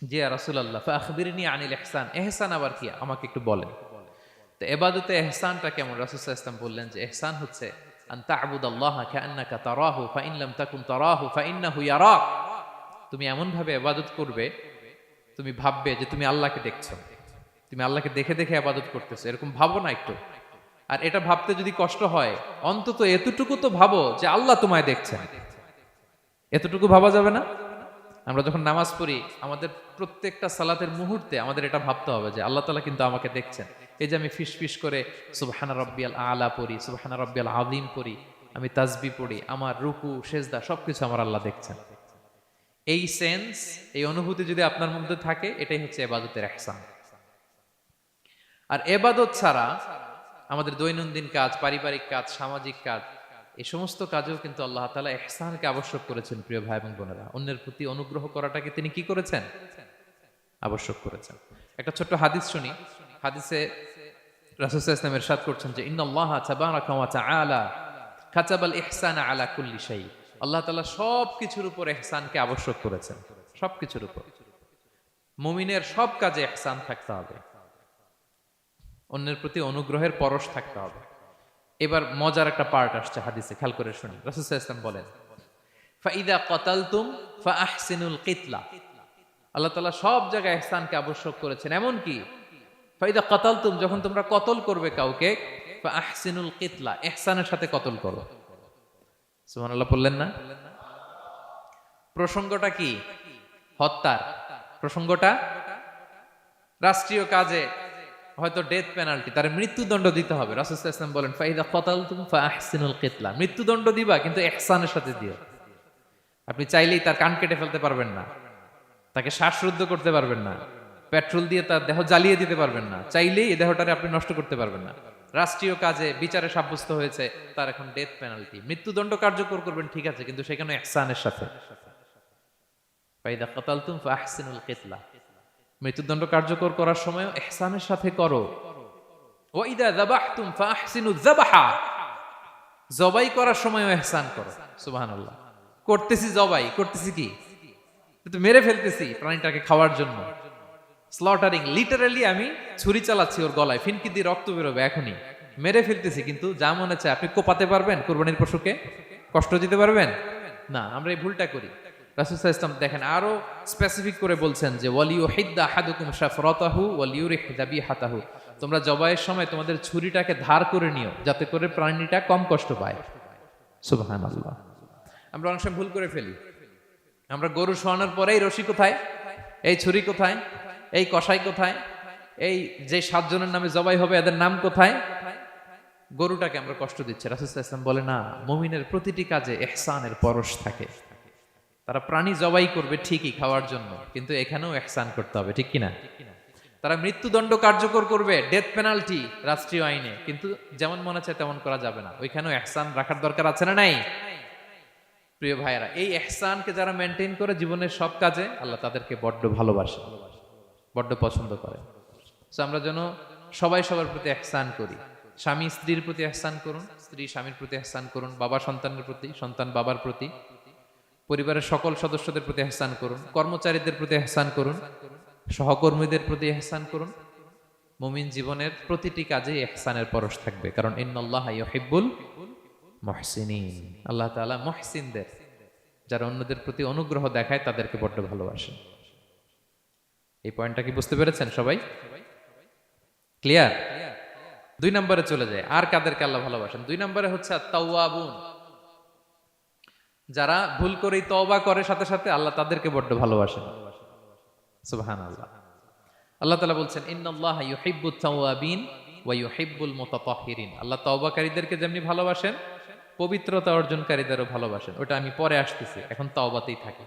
যে ইয়া রাসূলুল্লাহ ফাখবিরনি আনিল ইহসান, ইহসান আবার কি, আমাকে একটু বলেন। তো ইবাদতে ইহসানটা কেমন? রাসূল সাল্লাল্লাহু আলাইহি ওয়াসাল্লাম বললেন যে ইহসান হচ্ছে আন তা'বুদাল্লাহা কাআন্নাকা তারাহু ফাইন লাম তাকুন তারাহু ফাইন্নাহু ইয়ারাক। তুমি এমন ভাবে ইবাদত করবে, তুমি ভাববে যে তুমি আল্লাহকে দেখছো, তুমি আল্লাহকে দেখে দেখে ইবাদত করতেছো, এরকম ভাবো না একটু। আর এটা ভাবতে যদি কষ্ট হয়, অন্তত এতটুকু তো ভাবো যে আল্লাহ তোমায় দেখছেন। এতটুকু ভাবা যাবে না? আমরা যখন নামাজ পড়ি, আমাদের প্রত্যেকটা সালাতের মুহূর্তে আমাদের এটা ভাবতে হবে যে আল্লাহ তাআলা কিন্তু আমাকে দেখছেন। এই যে আমি ফিস করে সুবহানা রাব্বিয়াল আলা পড়ি, সুবহানা রাব্বিয়াল আযীম পড়ি, আমি তাসবিহ পড়ি, আমার রুকু সেজদা সবকিছু আমার আল্লাহ দেখছেন। এই সেন্স, এই অনুভূতি যদি আপনার মধ্যে থাকে, এটাই হচ্ছে ইবাদতের ইহসান। আর ইবাদত ছাড়া আমাদের দৈনন্দিন কাজ, পারিবারিক কাজ, সামাজিক কাজ, এই সমস্ত কাজেও কিন্তু আল্লাহ তাআলা ইহসানকে আবশ্যক করেছেন। প্রিয় ভাই এবং বোনেরা, অন্যের প্রতি অনুগ্রহ করাটাকে তিনি কি করেছেন? আবশ্যক করেছেন। একটা ছোট্ট হাদিস শুনি। হাদিসে রাসূল সাল্লাল্লাহু আলাইহি ওয়াসাল্লাম ইরশাদ করছেন যে ইন্নাল্লাহা তাবারাকা ওয়া তাআলা কাতাবাল ইহসানা আলা কুল্লি শাই। আল্লাহ তাআলা সবকিছুর উপর ইহসানকে আবশ্যক করেছেন, সবকিছুর উপর। মুমিনের সব কাজে ইহসান থাকতে হবে, অন্যের প্রতি অনুগ্রহের পরশ থাকতে হবে। এবার মজার একটা পার্ট আসছে হাদিসে, খেয়াল করে শুনি। রাসূল সাল্লাল্লাহু আলাইহি ওয়াসাল্লাম বলেন ফাইদা কাতালতুম ফাআহসিনুল কিতলা। আল্লাহ তাআলা সব জায়গায় ইহসানকে আবশ্যক করেছেন। এমন কি ফাইদা কাতালতুম, যখন তোমরা কতল করবে কাউকে, ফাআহসিনুল কিতলা, ইহসানের সাথে কতল করো। সুবহানাল্লাহ বললেন না? প্রসঙ্গটা কি? হত্যার প্রসঙ্গটা। রাষ্ট্রীয় কাজে হয়তো ডেথ পেনাল্টি, তার মৃত্যুদণ্ড দিতে হবে। রাসূল সাল্লাল্লাহু আলাইহি ওয়াসাল্লাম বলেন ফাইদা কাতালতুম ফাআহসিনুল কিতলা, মৃত্যুদণ্ড দিবা কিন্তু ইহসানের সাথে দিও। আপনি চাইলেই তার কান কেটে ফেলতে পারবেন না, তাকে শ্বাসরুদ্ধ করতে পারবেন না, পেট্রোল দিয়ে তার দেহ জ্বালিয়ে দিতে পারবেন না, চাইলেই এই দেহটারে আপনি নষ্ট করতে পারবেন না। রাষ্ট্রীয় কাজে বিচারে সাব্যস্ত হয়েছে তার এখন ডেথ পেনাল্টি, মৃত্যুদণ্ড কার্যকর করবেন, ঠিক আছে, কিন্তু সেখানে ইহসানের সাথে। ফাইদা কাতালতুম ফাআহসিনুল কিতলা, মৃত্যুদণ্ড কার্যকর করার সময় ইহসানের সাথে করো। ওয়া ইদা যাবাহতুম ফাআহসিনুয যাবাহা, জবাই করার সময়ও ইহসান করো। সুবহানাল্লাহ। করতেছি জবাই, করতেছি কি? কিন্তু মেরে ফেলতেছি প্রাণীটাকে খাওয়ার জন্য। স্লটারিং, লিটারালি আমি ছুরি চালাচ্ছি ওর গলায়, ফিনকি দিয়ে রক্ত বেরোবে এখনই, মেরে ফেলতেছি। কিন্তু যা মনে চায় আপনি কোপাতে পারবেন? কুরবানির পশুকে কষ্ট দিতে পারবেন না। আমরা এই ভুলটা করি। রাসূল সাল্লাল্লাহু আলাইহি ওয়াসাল্লাম দেখেন আরো স্পেসিফিক করে বলছেন যে ওয়ালিউহিদ্দা আহাদুকুম শাফরাতাহু ওয়ালিউরিহ যাবিহাতাহু, তোমরা জবাইয়ের সময় তোমাদের ছুরিটাকে ধার করে নিও, যাতে করে প্রাণীটা কম কষ্ট পায়। সুবহানাল্লাহ। আমরা অনেক সময় ভুল করে ফেলি। আমরা গরু শোয়ানোর পরে এই রশি কোথায়, এই ছুরি কোথায়, এই কষাই কোথায়, এই যে 7 জনের নামে জবাই হবে এদের নাম কোথায়? গরুটাকে আমরা কষ্ট দিচ্ছি। রাসূল সাল্লাল্লাহু আলাইহি ওয়াসাল্লাম বলে না, মুমিনের প্রতিটি কাজে ইহসানের পরশ থাকে। তারা প্রাণী জবাই করবে ঠিকই খাওয়ার জন্য, কিন্তু এখানেও ইহসান করতে হবে, ঠিক কিনা? তারা মৃত্যুদণ্ড কার্যকর করবে, ডেথ পেনাল্টি রাষ্ট্রীয় আইনে, কিন্তু যেমন মনে চায় তেমন করা যাবে না। ওইখানেও ইহসান রাখার দরকার আছে না নাই? প্রিয় ভাইয়েরা, এই ইহসানকে যারা মেনটেন করে জীবনের সব কাজে, আল্লাহ তাদেরকে বড্ড ভালোবাসে, বড্ড পছন্দ করে। সো আমরা যেন সবাই সবার প্রতি ইহসান করি। স্বামী স্ত্রীর প্রতি ইহসান করুন, স্ত্রী স্বামীর প্রতি ইহসান করুন, বাবা সন্তানের প্রতি, সন্তান বাবার প্রতি, পরিবারের সকল সদস্যদের প্রতি ইহসান করুন, কর্মচারীদের প্রতি ইহসান করুন, সহকর্মীদের প্রতি ইহসান করুন। মুমিন জীবনের প্রতিটি কাজে ইহসানের পরশ থাকবে, কারণ ইন্নাল্লাহা ইউহিব্বুল মুহসিনিন। আল্লাহ তাআলা মুহসিনদের, যারা অন্যদের প্রতি অনুগ্রহ দেখায়, তাদেরকে বড্ড ভালোবাসেন। এই পয়েন্টটা কি বুঝতে পেরেছেন সবাই? ক্লিয়ার? 2 নম্বরে চলে যায়, আর কাদেরকে আল্লাহ ভালোবাসেন? 2 নম্বরে হচ্ছে আত-তাওয়াবুন, যারা ভুল করেই তওবা করে সাথে সাথে, আল্লাহ তাদেরকে বড্ড ভালোবাসেন। সুবহানাল্লাহ। আল্লাহ তাআলা বলছেন ইন্নাল্লাহা ইউহিব্বুত তাওয়াবিন ওয়া ইউহিব্বুল মুতাতাহহিরিন। আল্লাহ তওবাকারীদেরকে যেমনি ভালোবাসেন, পবিত্রতা অর্জনকারীদেরও ভালোবাসেন। ওটা আমি পরে আসতেছি, এখন তওবাতেই থাকি।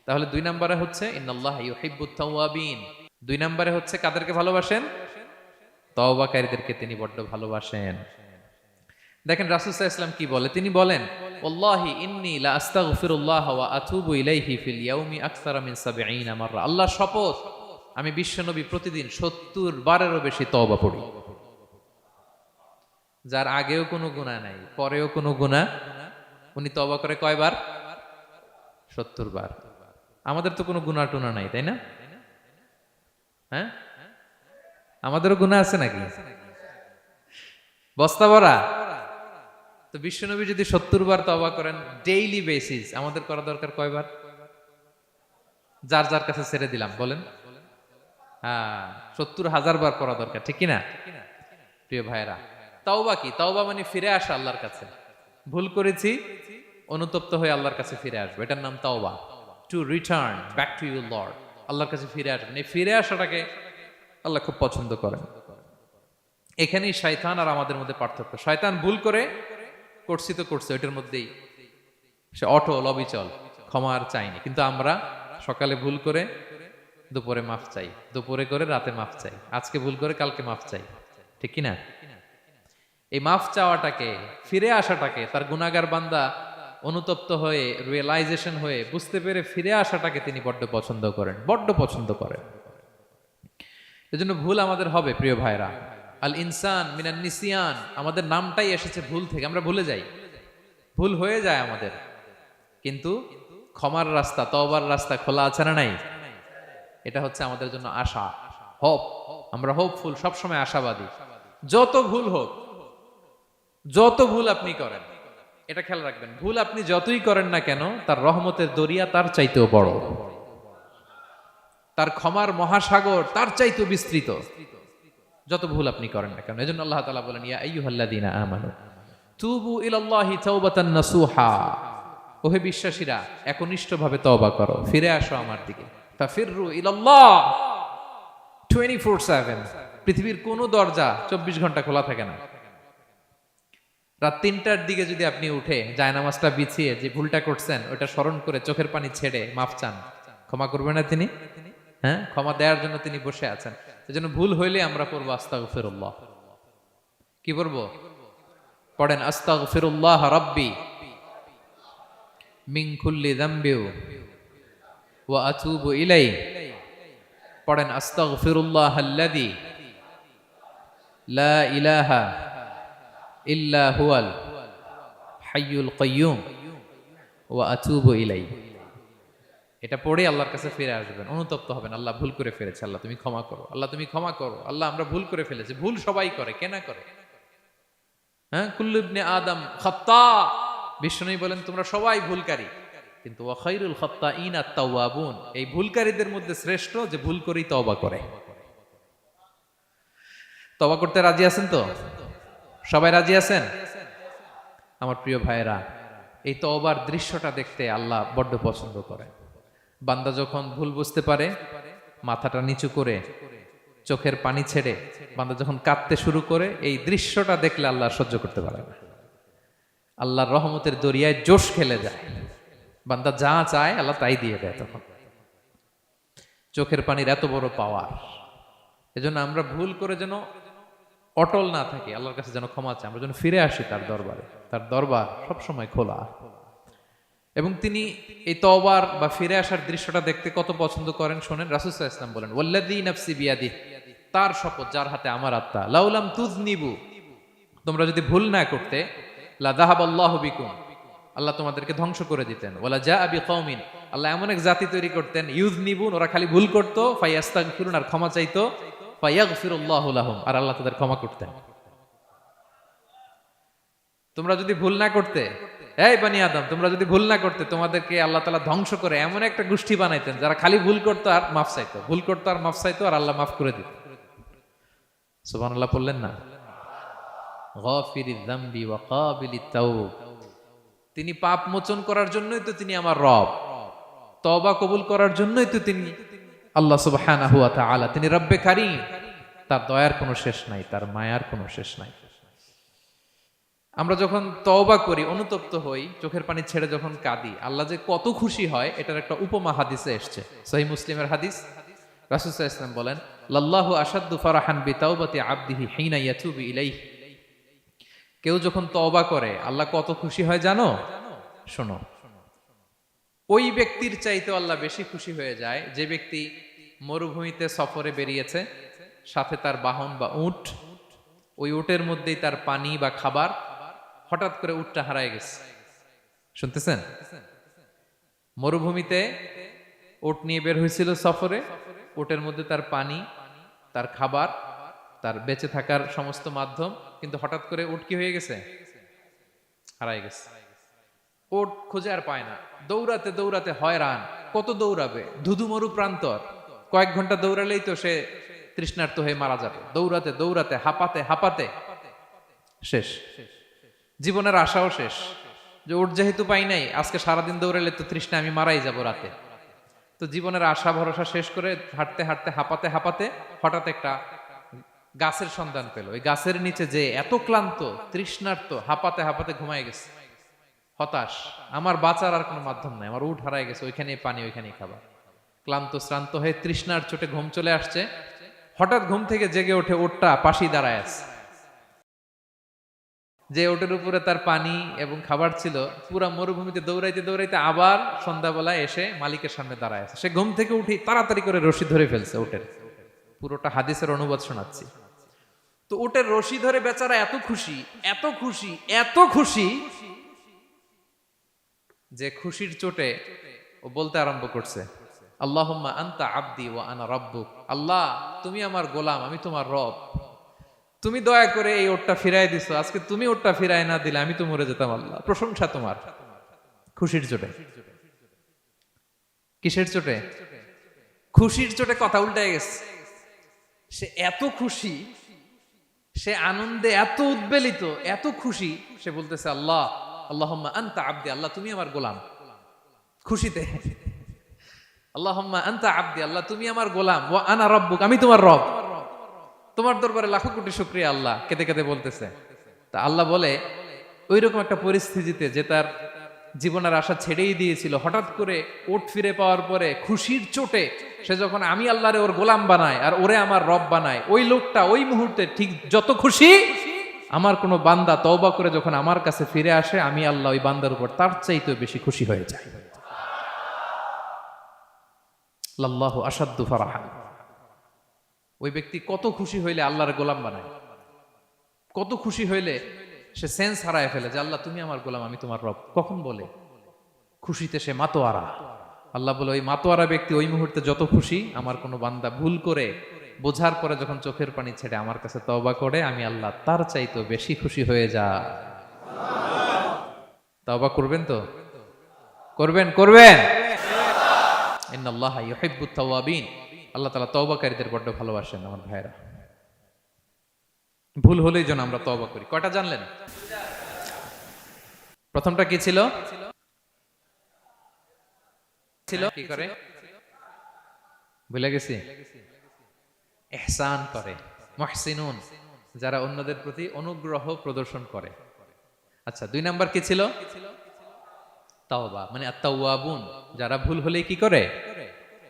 তাহলে 2 নম্বরে হচ্ছে ইন্নাল্লাহা ইউহিব্বুত তাওয়াবিন। 2 নম্বরে হচ্ছে কাদেরকে ভালোবাসেন? তওবাকারীদেরকে তিনি বড্ড ভালোবাসেন। দেখেন রাসূল সাল্লাল্লাহু আলাইহি ওয়াসাল্লাম কি বলে, তিনি বলেন ওয়াল্লাহি ইন্নী লা আস্তাগফিরুল্লাহ ওয়া আতুবু ইলাইহি ফিল ইয়াউমি আকসারা মিন 70 মাররা। আল্লাহর শপথ, আমি বিশ্বনবী প্রতিদিন 70 বারেরও বেশি তওবা পড়ি। যার আগেও কোনো গুনাহ নাই, পরেও কোনো গুনাহ, উনি তওবা করে কয়বার? 70 বার। আমাদের তো কোনো গুনাহ টুনা নাই, তাই না? হ্যাঁ, আমাদেরও গুনাহ আছে নাকি? বস্তা ভরা। তো বিশ্বনবী যদি 70 বার তওবা করেন ডেইলি বেসিস, আমাদের করা দরকার কয়বার? যার যার কাছে ছেড়ে দিলাম, বলেন। হ্যাঁ, 70,000 বার করা দরকার, ঠিক কিনা? প্রিয় ভাইরা, তাওবা কি? তাওবা মানে ফিরে আসা আল্লাহর কাছে। ভুল করেছি, অনুতপ্ত হয়ে আল্লাহর কাছে ফিরে আসবো, এটার নাম তাওবা। To return back to your Lord, আল্লাহর কাছে ফিরে আসবেন। এই ফিরে আসাটাকে আল্লাহ খুব পছন্দ করেন। এখানেই শয়তান আর আমাদের মধ্যে পার্থক্য। শয়তান ভুল করে করছি তো করছে, ওইটার মধ্যেই সে অটল অবিচল, ক্ষমা আর চাইনি। কিন্তু আমরা সকালে ভুল করে দুপুরে মাফ চাই, দুপুরে করে রাতে মাফ চাই, আজকে ভুল করে কালকে মাফ চাই, ঠিক কিনা? এই মাফ চাওয়াটাকে, ফিরে আসাটাকে, তার গুনাহগার বান্দা অনুতপ্ত হয়ে, রিয়েলাইজেশন হয়ে, বুঝতে পেরে ফিরে আসাটাকে তিনি বড্ড পছন্দ করেন, বড্ড পছন্দ করেন। এজন্য ভুল আমাদের হবে প্রিয় ভাইরা। আল ইনসান মিনান নিসিয়ান, আমাদের নামটাই এসেছে ভুল থেকে, আমরা ভুলে যাই, ভুল হয়ে যায় আমাদের। কিন্তু ক্ষমার রাস্তা, তওবার রাস্তা খোলা আছে না নাই? এটা হচ্ছে আমাদের জন্য আশা, হোপ। আমরা হোপফুল, সবসময় আশাবাদী। যত ভুল হোক, যত ভুল আপনি করেন, এটা খেয়াল রাখবেন, ভুল আপনি যতই করেন না কেন, তার রহমতের দরিয়া তার চাইতেও বড়, তার ক্ষমার মহাসাগর তার চাইতেও বিস্তৃত, যত ভুল আপনি করেন না কেন। এজন্য আল্লাহ তাআলা বলেন ইয়া আইয়ুহাল্লাযীনা আমানু তুবু ইলাল্লাহি তাওবাতান নাসুহা। ওহে বিশ্বাসীরা, একনিষ্ঠভাবে তওবা করো, ফিরে আসো আমার দিকে। ফাফিররু ইলাল্লাহ 24/7। পৃথিবীর কোনো দরজা 24 ঘন্টা খোলা থাকে না। রাত 3টার দিকে যদি আপনি উঠে জায়নামাজটা বিছিয়ে যে ভুলটা করছেন ওটা স্মরণ করে চোখের পানি ছেড়ে মাফ চান, ক্ষমা করবেন না তিনি? হ্যাঁ, ক্ষমা দেওয়ার জন্য তিনি বসে আছেন। এজন্য ভুল হইলে আমরা পড়বো আস্তাগফিরুল্লাহ। কি পড়বো? পড়েন আস্তাগফিরুল্লাহ রাব্বি মিন কুল্লি যামবি ওয়া আতুবু ইলাই। পড়েন আস্তাগফিরুল্লাহাল্লাযী লা ইলাহা ইল্লা হুয়াল হাইয়ুল কাইয়্যুম ওয়া আতুবু ইলাই। এটা পড়ে আল্লাহর কাছে ফিরে আসবেন, অনুতপ্ত হবেন, আল্লাহ ভুল করে ফেলেছে, আল্লাহ তুমি ক্ষমা করো, আল্লাহ তুমি ক্ষমা করো, আল্লাহ আমরা ভুল করে ফেলেছি। ভুল সবাই করে, কে না করে? হ্যাঁ, কুল্লু ইবনে আদম খাত্তা। বিষ্ণু বলেন তোমরা সবাই ভুলকারী, কিন্তু ওয়া খায়রুল খাত্তাইন আত-তাওয়াবুন। এই ভুলকারীদের মধ্যে শ্রেষ্ঠ যে ভুল করেই তওবা করে। তওবা করতে রাজি আছেন তো? সবাই রাজি আছেন? আমার প্রিয় ভাইয়েরা, এই তওবার দৃশ্যটা দেখতে আল্লাহ বড্ড পছন্দ করেন। বান্দা যখন ভুল বুঝতে পারে, মাথাটা নিচু করে চোখের পানি ছেড়ে বান্দা যখন কাঁদতে শুরু করে, এই দৃশ্যটা দেখলে আল্লাহ সহ্য করতে পারে না। আল্লাহর রহমতের দরিয়ায় জোশ খেলে যায়। বান্দা যা চায় আল্লাহ তাই দিয়ে দেয়। তখন চোখের পানির এত বড় পাওয়ার, এজন্য আমরা ভুল করে যেন অটল না থাকি, আল্লাহর কাছে যেন ক্ষমা চাই, আমরা যেন ফিরে আসি তার দরবারে। তার দরবার সবসময় খোলা। এবং তিনি এই তওবার বা ফিরে আসার দৃশ্যটা দেখতে কত পছন্দ করেন শোনেন। রাসূল সাল্লাল্লাহু আলাইহি ওয়াসাল্লাম বলেন, ওয়াল্লাযী নাফসি বিয়াদিহি, তার শপথ যার হাতে আমার আত্মা, লাউলাম তুযনিবু, তোমরা যদি ভুল না করতে, লা যাহাবাল্লাহু বিকুম, আল্লাহ তোমাদেরকে ধ্বংস করে দিতেন। ওয়ালা জাআ বিকওমিন, আল্লাহ এমন এক জাতি তৈরি করতেন, ইউযনিবুন, ওরা খালি ভুল করত, ফায়াস্তাগফিরুন, আর ক্ষমা চাইতো, ফায়াগফিরুল্লাহু লাহুম, আর আল্লাহ তাদের ক্ষমা করতেন। তোমরা যদি ভুল না করতে, এই বনি আদম, তোমরা যদি ভুল না করতে, তোমাদেরকে আল্লাহ তাআলা ধ্বংস করে এমন একটা গোষ্ঠী বানাইতেন যারা খালি ভুল করতো আর মাফ চাইতো, ভুল করতো আর মাফ চাইতো, আর আল্লাহ মাফ করে দিত। সুবহানাল্লাহ বললেন না? গাফিরিয যামবি ওয়া কাবিলিত তাওব, তিনি পাপ মোচন করার জন্যই তো তিনি আমার রব, তওবা কবুল করার জন্যই তো তিনি আল্লাহ সুবহানাহু ওয়া তাআলা, তিনি রব্বে কারীম। তার দয়ার কোনো শেষ নাই, তার মায়ার কোনো শেষ নাই। আমরা যখন তওবা করি, অনুতপ্ত হই, চোখের পানি ছেড়ে যখন কাঁদি, আল্লাহ যে কত খুশি হয় এটার একটা উপমা হাদিসে এসেছে, সহিহ মুসলিমের হাদিস। রাসূল সাল্লাল্লাহু আলাইহি ওয়াসাল্লাম বলেন, লাল্লাহু আশাদ্দু ফারাহান বিতাওবাতি আবদিহি হিনা ইয়াতুবু ইলাইহি, কেউ যখন তওবা করে আল্লাহ কত খুশি হয় জানো? শোনো, ওই ব্যক্তির চাইতে আল্লাহ বেশি খুশি হয়ে যায় যে ব্যক্তি মরুভূমিতে সফরে বেরিয়েছে, সাথে তার বাহন বা উট, ওই উটের মধ্যেই তার পানি বা খাবার, হঠাৎ করে উটটা হারায় গেছে। শুনতেছেন? মরুভূমিতে উট নিয়ে বের হয়েছিল সফরে, উটের মধ্যে তার পানি, তার খাবার, তার বেঁচে থাকার সমস্ত মাধ্যম, কিন্তু হঠাৎ করে উট কি হয়ে গেছে? হারায় গেছে। উট খুঁজে আর পায় না, দৌড়াতে দৌড়াতে হয়রান। কত দৌড়াবে? ধুধু মরু প্রান্তর, কয়েক ঘন্টা দৌড়ালেই তো সে তৃষ্ণার্ত হয়ে মারা যাবে। দৌড়াতে দৌড়াতে হাঁপাতে হাঁপাতে শেষ, জীবনের আশাও শেষ, যে উট যেহেতু পাই নাই, আজকে সারাদিন দৌড়ালে তো তৃষ্ণা আমি মারাই যাব রাতে। তো জীবনের আশা ভরসা শেষ করে হাঁটতে হাঁটতে হাঁপাতে হাঁপাতে হঠাৎ একটা গাছের সন্ধান পেল। ওই গাছের নিচে যে এত ক্লান্ত, তৃষ্ণার্ত, হাঁপাতে হাঁপাতে ঘুমায় গেছে, হতাশ, আমার বাঁচার আর কোনো মাধ্যম নাই, আমার উট হারায় গেছে, ওইখানেই পানি, ওইখানেই খাবার। ক্লান্ত শ্রান্ত হয়ে তৃষ্ণার চোটে ঘুম চলে আসছে। হঠাৎ ঘুম থেকে জেগে ওঠে, উটটা পাশেই দাঁড়ায় আছে। যে ওটের উপরে তার পানি এবং খাবার ছিল, পুরা মরুভূমিতে দৌড়াইতে দৌড়াইতে আবার সন্ধ্যাবেলায় এসে মালিকের সামনে দাঁড়ায় আছে। সে ঘুম থেকে উঠি তাড়াতাড়ি করে রশি ধরে ফেলছে উটের। পুরোটা হাদিসের অনুবাদ শোনাচ্ছি। তো উটের রশি ধরে বেচারা এত খুশি, এত খুশি, এত খুশি, যে খুশির চোটে ও বলতে আরম্ভ করছে, আল্লাহুম্মা আনতা আবদি ওয়া আনা রাব্বুক, আল্লাহ তুমি আমার গোলাম, আমি তোমার রব, তুমি দয়া করে এই ওটটা ফিরায় দিছো, আজকে তুমি ওটটা ফিরায় না দিলে আমি তো মরে যেতাম। আল্লাহ প্রশংসা তোমার। খুশির চোটে। কিসের চোটে? খুশির চোটে কথা উল্টে গেছে। সে এত খুশি, সে আনন্দে এত উদ্বেলিত, এত খুশি, সে বলতেছে আল্লাহ, আল্লাহুম্মা আনতা আবদি, আল্লাহ তুমি আমার গোলাম। খুশিতে আল্লাহুম্মা আনতা আবদি, আল্লাহ তুমি আমার গোলাম, ওয়া আনা রাব্বুক, আমি তোমার রব, তোমার দরবারে লাখো কোটি শুকরিয়া। আল্লাহ কেঁদে কেঁদে বলতেছে। তা আল্লাহ বলে, ওইরকম একটা পরিস্থিতিতে যে তার জীবনের আশা ছেড়েই দিয়েছিল, হঠাৎ করে ওট ফিরে পাওয়ার পরে খুশির চোটে সে যখন আমি আল্লাহরে ওর গোলাম বানায় আর ওরে আমার রব বানায়, ওই লোকটা ওই মুহূর্তে ঠিক যত খুশি, আমার কোনো বান্দা তওবা করে যখন আমার কাছে ফিরে আসে, আমি আল্লাহ ওই বান্দার উপর তার চাইতে বেশি খুশি হয়ে যায়। লাল্লাহু আশাদ্দু ফারাহান। ওই ব্যক্তি কত খুশি হইলে আল্লাহর গোলাম বানায়, কত খুশি হইলে সে সেন্স হারায় ফেলে যে আল্লাহ তুমি আমার গোলাম, আমি তোমার রব। কখন বলে? খুশিতে সে মাতোয়ারা। আল্লাহ বলে, ওই মাতোয়ারা ব্যক্তি ওই মুহূর্তে যত খুশি, আমার কোনো বান্দা ভুল করে বোঝার পরে যখন চোখের পানি ছেড়ে আমার কাছে তওবা করে, আমি আল্লাহ তার চাইতে বেশি খুশি হয়ে যা। তওবা করবেন তো? করবেন? করবেন? ইন্নাল্লাহা ইউহিব্বুত তাওয়াবিন। আল্লাহ তাআলা তওবাকারীদের বড্ড ভালোবাসেন আমার ভাইরা। ভুল হলেই যেন আমরা তওবা করি। কয়টা জানলেন? প্রথমটা কি ছিল? কি করে? ভুলে গেছি। ইহসান করে, মুহসিনুন, যারা অন্যদের প্রতি অনুগ্রহ প্রদর্শন করে। আচ্ছা, 2 নাম্বার কি ছিল? তাওবা মানে আত-তাওয়াবুন, যারা ভুল হলে কি করে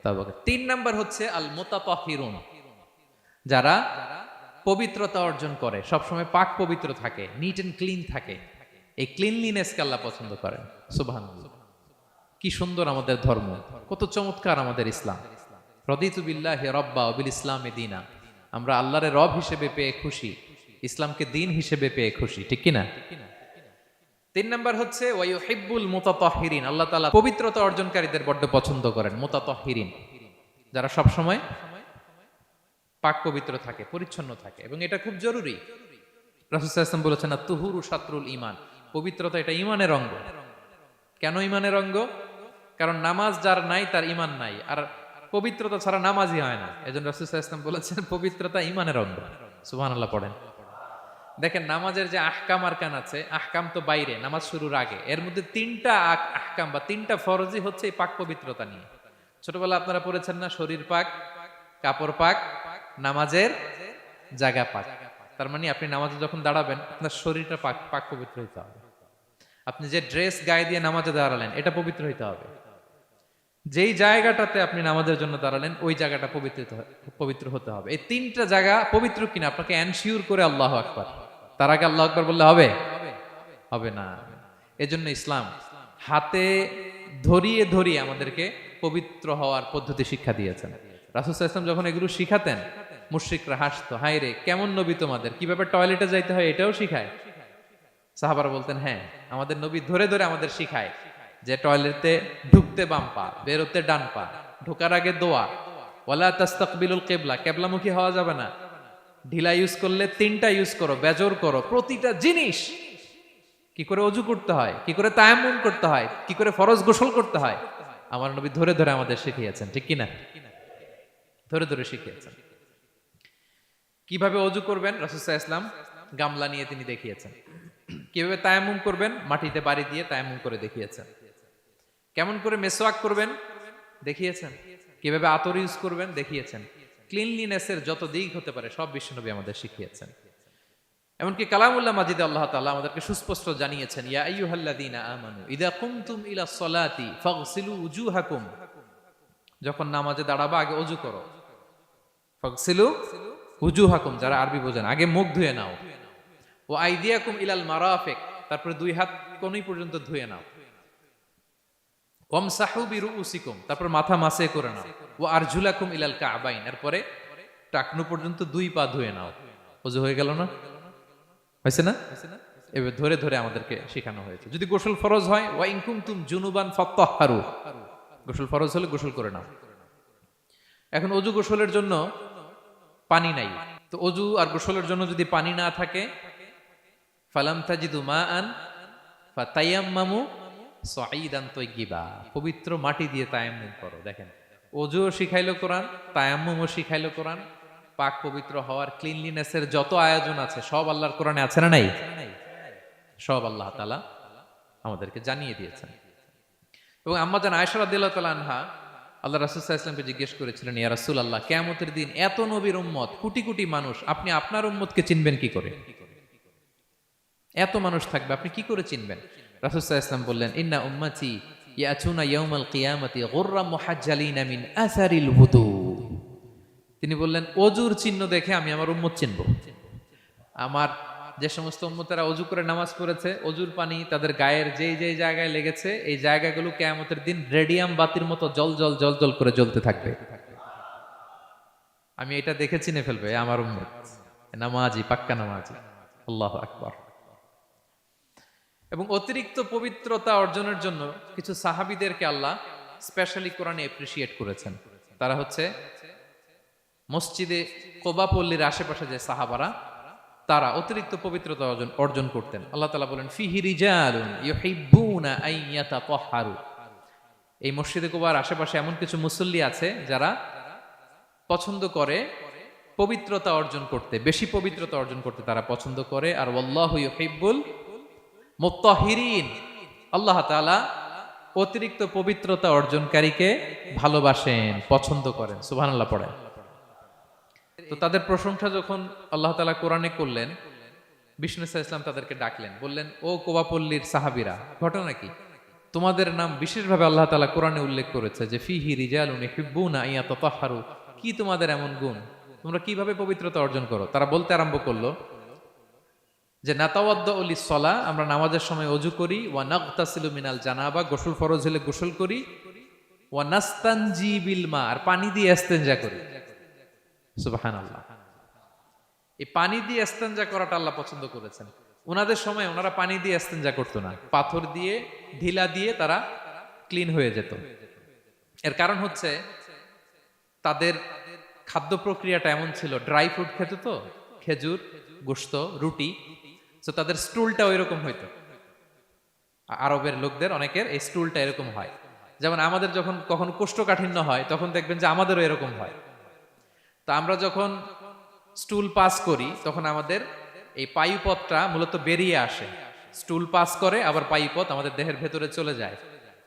তাওবা করে। 3 নাম্বার হচ্ছে আল মুতাতাহহিরুন, যারা পবিত্রতা অর্জন করে, সবসময় পাক পবিত্র থাকে, নিট এন্ড ক্লিন থাকে। এই ক্লিনলিনেসকে আল্লাহ পছন্দ করেন। সুবহানাল্লাহ, কি সুন্দর আমাদের ধর্ম, কত চমৎকার আমাদের ইসলাম। রদিতু বিল্লাহি রাব্বা ওয়া বিল ইসলামি দীনা, আমরা আল্লাহরে রব হিসেবে পেয়ে খুশি, ইসলামকে দিন হিসেবে পেয়ে খুশি, ঠিক কি না? 3 নাম্বার হচ্ছে ওয়া ইউহিব্বুল মুতাতাহহিরিন, আল্লাহ তাআলা পবিত্রতা অর্জনকারীদের বড্ড পছন্দ করেন। মুতাতাহহিরিন, যারা সব সময় পাক পবিত্র থাকে, পরিচ্ছন্ন থাকে, এবং এটা খুব জরুরি। রাসূল সাল্লাল্লাহু আলাইহি ওয়াসাল্লাম বলেছেন আত-তুহুরু শাতরুল ঈমান, পবিত্রতা এটা ঈমানের অঙ্গ। কেন ঈমানের অঙ্গ? কারণ নামাজ যার নাই তার ঈমান নাই, আর পবিত্রতা ছাড়া নামাজই হয় না। এজন্য রাসূল সাল্লাল্লাহু আলাইহি ওয়াসাল্লাম বলেছেন পবিত্রতা ঈমানের অঙ্গ। সুবহানাল্লাহ পড়েন। দেখেন নামাজের যে আহকাম আরকান আছে, আহকাম তো বাইরে, নামাজ শুরুর আগে, এর মধ্যে 3টা আহকাম বা 3টা ফরজই হচ্ছে এই পাক পবিত্রতা নিয়ে। ছোটবেলা আপনারা পড়েছেন না, শরীর পাক, কাপড় পাক, নামাজের জায়গা পাক। তার মানে আপনি নামাজে যখন দাঁড়াবেন আপনার শরীরটা পাক পাক পবিত্র হইতে হবে। আপনি যে ড্রেস গায়ে দিয়ে নামাজে দাঁড়ালেন এটা পবিত্র হইতে হবে। যেই জায়গাটাতে আপনি নামাজের জন্য দাঁড়ালেন ওই জায়গাটা পবিত্র হতে হবে। এই 3টা জায়গা পবিত্র কিনা আপনাকে এনশিওর করে আল্লাহু আকবার, তার আগে আল্লাহু আকবার বললে হবে? হবে না। এজন্য ইসলাম হাতে ধরিয়ে ধরিয়ে আমাদেরকে পবিত্র হওয়ার পদ্ধতি শিক্ষা দিয়েছেন। রাসূল সাল্লাল্লাহু আলাইহি ওয়াসাল্লাম যখন এগুলো শিখাতেন মুশরিকরা হাসতো, হায় রে কেমন নবী তোমাদের, কিভাবে টয়লেটে যাইতে হয় এটাও শিখায়। সাহাবারা বলতেন হ্যাঁ, আমাদের নবী ধরে ধরে আমাদের শিখায় যে টয়লেটে ঢুকতে বাম পা, বেরোতে ডান পা, ঢোকার আগে দোয়া, ওয়ালা তাস্তাকবিলুল কিবলা, কিবলামুখী হওয়া যাবে না, ঢিলা ইউজ করলে 3টা ইউজ করো, বেজর করো, প্রতিটা জিনিস কি করে ওযু করতে হয়, কি করে তায়াম্মুম করতে হয়, কি করে ফরজ গোসল করতে হয়, আমার নবী ধরে ধরে আমাদের শিখিয়েছেন, ঠিক কি না? ধরে ধরে শিখিয়েছেন। কিভাবে ওযু করবেন রাসূল সাল্লাল্লাহু আলাইহি ওয়াসাল্লাম গামলা নিয়ে তিনি দেখিয়েছেন। কিভাবে তায়াম্মুম করবেন মাটিতে বাড়ি দিয়ে তায়াম্মুম করে দেখিয়েছেন। কেমন করে মেসওয়াক করবেন দেখিয়েছেন। কিভাবে আতর ইউজ করবেন দেখিয়েছেন। ক্লিনলিনেসের যত দিক হতে পারে সব বিশ্বনবী আমাদের শিখিয়েছেন। এমনকি কালামুল্লাহ মাজিদে আল্লাহ তাআলা আমাদেরকে সুস্পষ্ট জানিয়েছেন, ইয়া আইয়ুহাল্লাযীনা আমানু ইযা কুমতুম ইলা সলাতি ফাগসিলু উজুহাকুম, যখন নামাজে দাঁড়াবা আগে ওযু করো। ফাগসিলু উজুহাকুম, যারা আরবি বোঝেন আগে মুখ ধুয়ে নাও। ও আইদিয়াকুম ইলাল মারাফিক, তারপরে 2 হাত কোনই পর্যন্ত ধুয়ে নাও। ওয়ামসাহু বিরুউসিকুম, তারপর মাথা মাসে করে নাও। ও আরজুলাকুম ইলাল কাবাইন, এরপরে টাকনু পর্যন্ত 2 পা ধুয়ে নাও। ওযু হয়ে গেল না? হয়েছে না? এবার ধরে ধরে আমাদেরকে শেখানো হয়েছে। যদি গোসল ফরজ হয়, ওয়া ইন কুনতুম জুনুবান ফাত্তাহহারু, গোসল ফরজ হলে গোসল করে নাও। এখন ওযু গোসলের জন্য পানি নাই, তো ওযু আর গোসলের জন্য যদি পানি না থাকে, ফালাম তাজিদু মাআন ফাতায়াম্মামু সাঈদান তাইয়্যিবা, পবিত্র মাটি দিয়ে তায়াম্মুম করো। দেখেন ওযুও শিখাইলো কোরআন, তায়াম্মুমও শিখাইলো কোরআন। পাক পবিত্র হওয়ার ক্লিনলিনেসের যত আয়োজন আছে সব আল্লাহর কোরআনে আছে না নাই? সব আল্লাহ তাআলা আমাদেরকে জানিয়ে দিয়েছেন। এবং আম্মা জান আয়েশা রাদিয়াল্লাহু তাআলা আনহা আল্লাহ রাসূল সাল্লাল্লাহু আলাইহি ওয়াসাল্লামকে জিজ্ঞেস করেছিলেন, ইয়া রাসূলুল্লাহ, কিয়ামতের দিন এত নবীর উম্মত, কোটি কোটি মানুষ, আপনি আপনার উম্মতকে চিনবেন কি করে? এত মানুষ থাকবে, আপনি কি করে চিনবেন? রাসূল সাল্লাল্লাহু আলাইহি ওয়াসাল্লাম বললেন, ইন্না উম্মতি ইয়াতুনা ইয়াউমাল কিয়ামাতি গুররাম মুহাজ্জালিনা মিন আসারিল wudu। তিনি বললেন ওযুর চিহ্ন দেখে আমি আমার উম্মত চিনব। আমার যে সমস্ত উম্মতেরা ওযু করে নামাজ পড়েছে, ওযুর পানি তাদের গায়ের যেই যেই জায়গায় লেগেছে এই জায়গাগুলো কিয়ামতের দিন রেডিয়াম বাতির মতো জল জল জল জল করে জ্বলতে থাকবে। আমি এটা দেখে চিনে ফেলবে আমার উম্মত, নামাজি, পাক্কা নামাজি। আল্লাহু আকবার। এবং অতিরিক্ত পবিত্রতা অর্জনের জন্য কিছু সাহাবীদেরকে আল্লাহ স্পেশালি কোরআনে অ্যাপ্রিশিয়েট করেছেন। তারা হচ্ছে মসজিদে কোবা পল্লীর আশেপাশে যে সাহাবারা, তারা অতিরিক্ত পবিত্রতা অর্জন করতেন। আল্লাহ তাআলা বলেন, ফিহি রিজালুন ইউহিব্বুনা আন ইয়াতাতাহহারু, এই মসজিদে কোবার আশেপাশে এমন কিছু মুসল্লি আছে যারা পছন্দ করে পবিত্রতা অর্জন করতে, বেশি পবিত্রতা অর্জন করতে তারা পছন্দ করে। আর ওয়াল্লাহু ইউহিব্বুল মুত্তাহহিরিন, আল্লাহ তাআলা অতিরিক্ত পবিত্রতা অর্জনকারীকে ভালোবাসেন, পছন্দ করেন। সুবহানাল্লাহ পড়েন। তো তাদের প্রশংসা যখন আল্লাহ তাআলা কোরআনে করলেন, বিষ্ণু সাল্লাল্লাহু আলাইহি ওয়াসাল্লাম তাদেরকে ডাকলেন, বললেন, ও কোবাপল্লীর সাহাবীরা, ঘটনা কি? তোমাদের নাম বিশেষভাবে আল্লাহ তাআলা কোরআনে উল্লেখ করেছে যে ফিহি রিজালুন ইউহিব্বুনা আন ইয়াতাতাহহারু। কি তোমাদের এমন গুণ, তোমরা কিভাবে পবিত্রতা অর্জন করো? তারা বলতে আরম্ভ করলো যে নাতাওয়াদ্দাউ লিস-সালাহ, আমরা নামাজের সময় ওযু করি, ওয়া নাগতাসিলু মিনাল জানাবা, গোসল ফরজ হলে গোসল করি, ওয়া নাস্তানজি বিল মা, আর পানি দিয়ে ইস্তেনজা করি। সুবহানাল্লাহ। এই পানি দিয়ে ইস্তেনজা করাটা আল্লাহ পছন্দ করেছেন। ওনাদের সময় ওনারা পানি দিয়ে ইস্তেনজা করতো না, পাথর দিয়ে ঢিলা দিয়ে তারা ক্লিন হয়ে যেত। এর কারণ হচ্ছে তাদের খাদ্য প্রক্রিয়াটা এমন ছিল, ড্রাই ফ্রুট খেত তো, খেজুর, গোশত, রুটি, তো তাদের স্টুলটা ওইরকম হইতো। আরবের লোকদের অনেকের এই স্টুলটা এরকম হয়। যেমন আমাদের যখন কখনো কোষ্ঠকাঠিন্য হয় তখন দেখবেন যে আমাদেরও এরকম হয়। তো আমরা যখন স্টুল পাস করি তখন আমাদের এই পায়ুপথটা মূলত বেরিয়ে আসে, স্টুল পাস করে আবার পায়ুপথ আমাদের দেহের ভেতরে চলে যায়।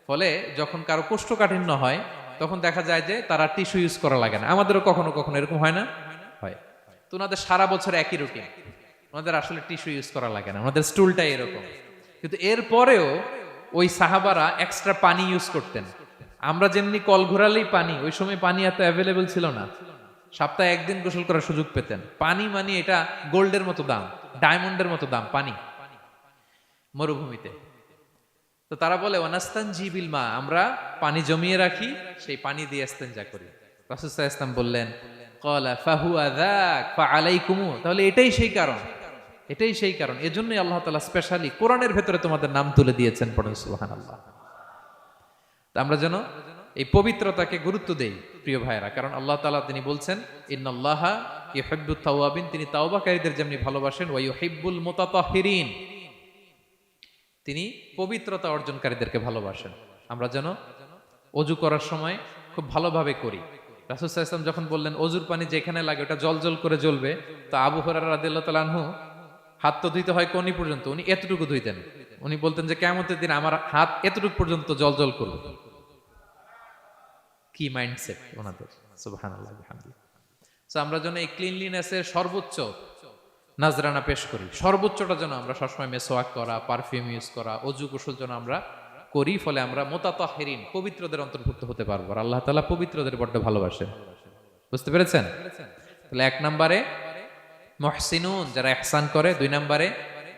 ফলে যখন কারো কোষ্ঠকাঠিন্য হয় তখন দেখা যায় যে তারা টিস্যু ইউজ করা লাগে না। আমাদেরও কখনো কখনো এরকম হয় না, হয়। তো ওনাদের সারা বছর একই রুটিন, ওনাদের আসলে টিস্যু ইউজ করা লাগে না, ওনাদের স্টুলটাই এরকম। কিন্তু এরপরেও ওই সাহাবারা এক্সট্রা পানি ইউজ করতেন। আমরা যেমনি কল ঘোরালেই পানি, ওই সময় পানি এত অ্যাভেলেবল ছিল না, সপ্তাহে একদিন গোসল করার সুযোগ পেতেন। পানি মানে এটা গোল্ডের মতো দাম, ডায়মন্ডের মতো দাম পানি মরুভূমিতে। তো তারা বলে ওয়ানাস্তানজি বিল মা, আমরা পানি জমিয়ে রাখি, সেই পানি দিয়ে ইস্তেনজা করি। রাসূল সাল্লাল্লাহু আলাইহি ওয়াসাল্লাম বললেন ক্বালা ফাহুয়া যাক ফাআলাইকুম, তাহলে এটাই সেই কারণ, এটাই সেই কারণ, এজন্যই আল্লাহ তাআলা স্পেশালি কোরআনের ভেতরে তোমাদের নাম তুলে দিয়েছেন। পড়ুন সুবহানাল্লাহ। তা আমরা যেন এই পবিত্রতাকে গুরুত্ব দেই প্রিয় ভাইয়েরা, কারণ আল্লাহ তাআলা তিনি বলছেন ইন্নাল্লাহা ইউহিব্বুত তাওয়াবিন, তিনি তাওবাকারীদের যেমনি ভালোবাসেন, ওয়া ইউহিব্বুল মুতাতাহহিরিন, তিনি পবিত্রতা অর্জনকারীদেরকে ভালোবাসেন। আমরা যেন ওযু করার সময় খুব ভালোভাবে করি। রাসূল সাল্লাল্লাহু আলাইহি ওয়াসাল্লাম যখন বললেন ওযুর পানি যেখানে লাগে ওটা জলজল করে জ্বলবে, তো আবু হুরায়রা রাদিয়াল্লাহু তাআলা আনহু হাত তো ধুইতে হয় কোনি পর্যন্ত, উনি এতটুকু ধুইতেন। উনি বলতেন যে কিয়ামতের দিন আমার হাত এতটুকু পর্যন্ত জলজল করবে। কি মাইন্ডসেট ওনাদের, সুবহানাল্লাহ বিহামদিহি। সো আমরা যেন এই ক্লিনলিনেসের সর্বোচ্চ নাজরানা পেশ করি, সর্বোচ্চটা যেন আমরা সবসময় মেসওয়াক করা, পারফিউম ইউজ করা, অজু গোসল যেন আমরা করি। ফলে আমরা মুতাতাহহিরিন, পবিত্রদের অন্তর্ভুক্ত হতে পারবো। আর আল্লাহ তাআলা পবিত্রদের বড্ড ভালোবাসেন। বুঝতে পেরেছেন? তাহলে এক নম্বরে মুহসিনুন, যারা ইহসান করে, দুই নম্বরে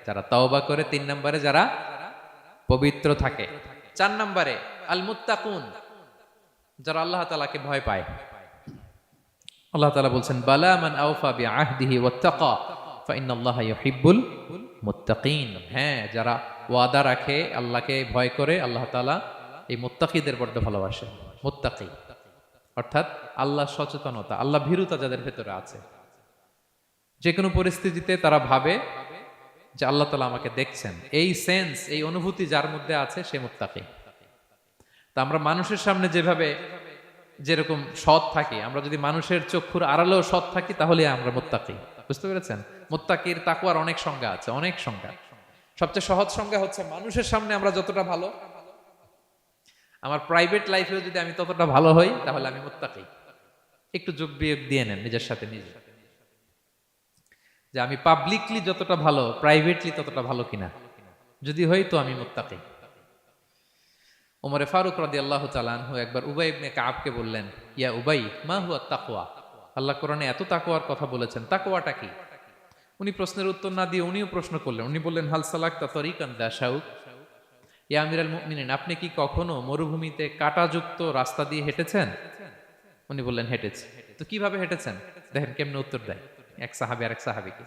যারা তাওবা করে, তিন নম্বরে যারা পবিত্র থাকে, চার নম্বরে আল মুত্তাকুন, যারা আল্লাহ তাআলাকে ভয় পায়। আল্লাহ তাআলা বলছেন বালা মান আওফা বিআহদিহি ওয়াত্তাকা ফাইন্নাল্লাহা ইউহিব্বুল মুত্তাকিন। হ্যাঁ, যারা ওয়াদা রাখে, আল্লাহকে ভয় করে, আল্লাহ তাআলা এই মুত্তাকিদের বড্ড ভালোবাসেন। মুত্তাকি অর্থাৎ আল্লাহ সচেতনতা, আল্লাহ ভীরুতা যাদের ভেতরে আছে, যে কোনো পরিস্থিতিতে তারা ভাবে যে আল্লাহ তাআলা আমাকে দেখছেন, এই সেন্স, এই অনুভূতি যার মধ্যে আছে সে মুত্তাকি। তা আমরা মানুষের সামনে যেভাবে যেরকম সৎ থাকি, আমরা যদি মানুষের চক্ষুর আড়ালেও সৎ থাকি তাহলে আমরা মুত্তাকি। বুঝতে পেরেছেন? মুত্তাকির তাকওয়ার অনেক সংজ্ঞা আছে, অনেক সংজ্ঞা। সবচেয়ে সহজ সংজ্ঞা হচ্ছে মানুষের সামনে আমরা যতটা ভালো, আমার প্রাইভেট লাইফেও যদি আমি ততটা ভালো হই তাহলে আমি মুত্তাকি। একটু যোগ বিয়োগ দিয়ে নেন নিজের সাথে নিজে, যে আমি পাবলিকলি যতটা ভালো প্রাইভেটলি ততটা ভালো কিনা। যদি হই তো আমি মুত্তাকি। ওমরে ফারুক রাদিয়াল্লাহু তাআলা আনহু একবার উবাই ইবনে কাবকে বললেন, ইয়া উবাই মা হুয়া তাকওয়া, আল্লাহ কোরআনে এত তাকওয়ার কথা বলেছেন, তাকওয়াটা কি? উনি প্রশ্নের উত্তর না দিয়ে উনিও প্রশ্ন করলেন। উনি বললেন হাল সালাকতা তরিকান দা শাউক, ইয়া আমিরাল মুমিনিন, আপনি কি কখনো মরুভূমিতে কাঁটাযুক্ত রাস্তা দিয়ে হেঁটেছেন? উনি বললেন হেঁটেছি। তো কিভাবে হেঁটেছেন? দেখেন কেমনে উত্তর দেয় এক সাহাবী আরেক সাহাবীকে।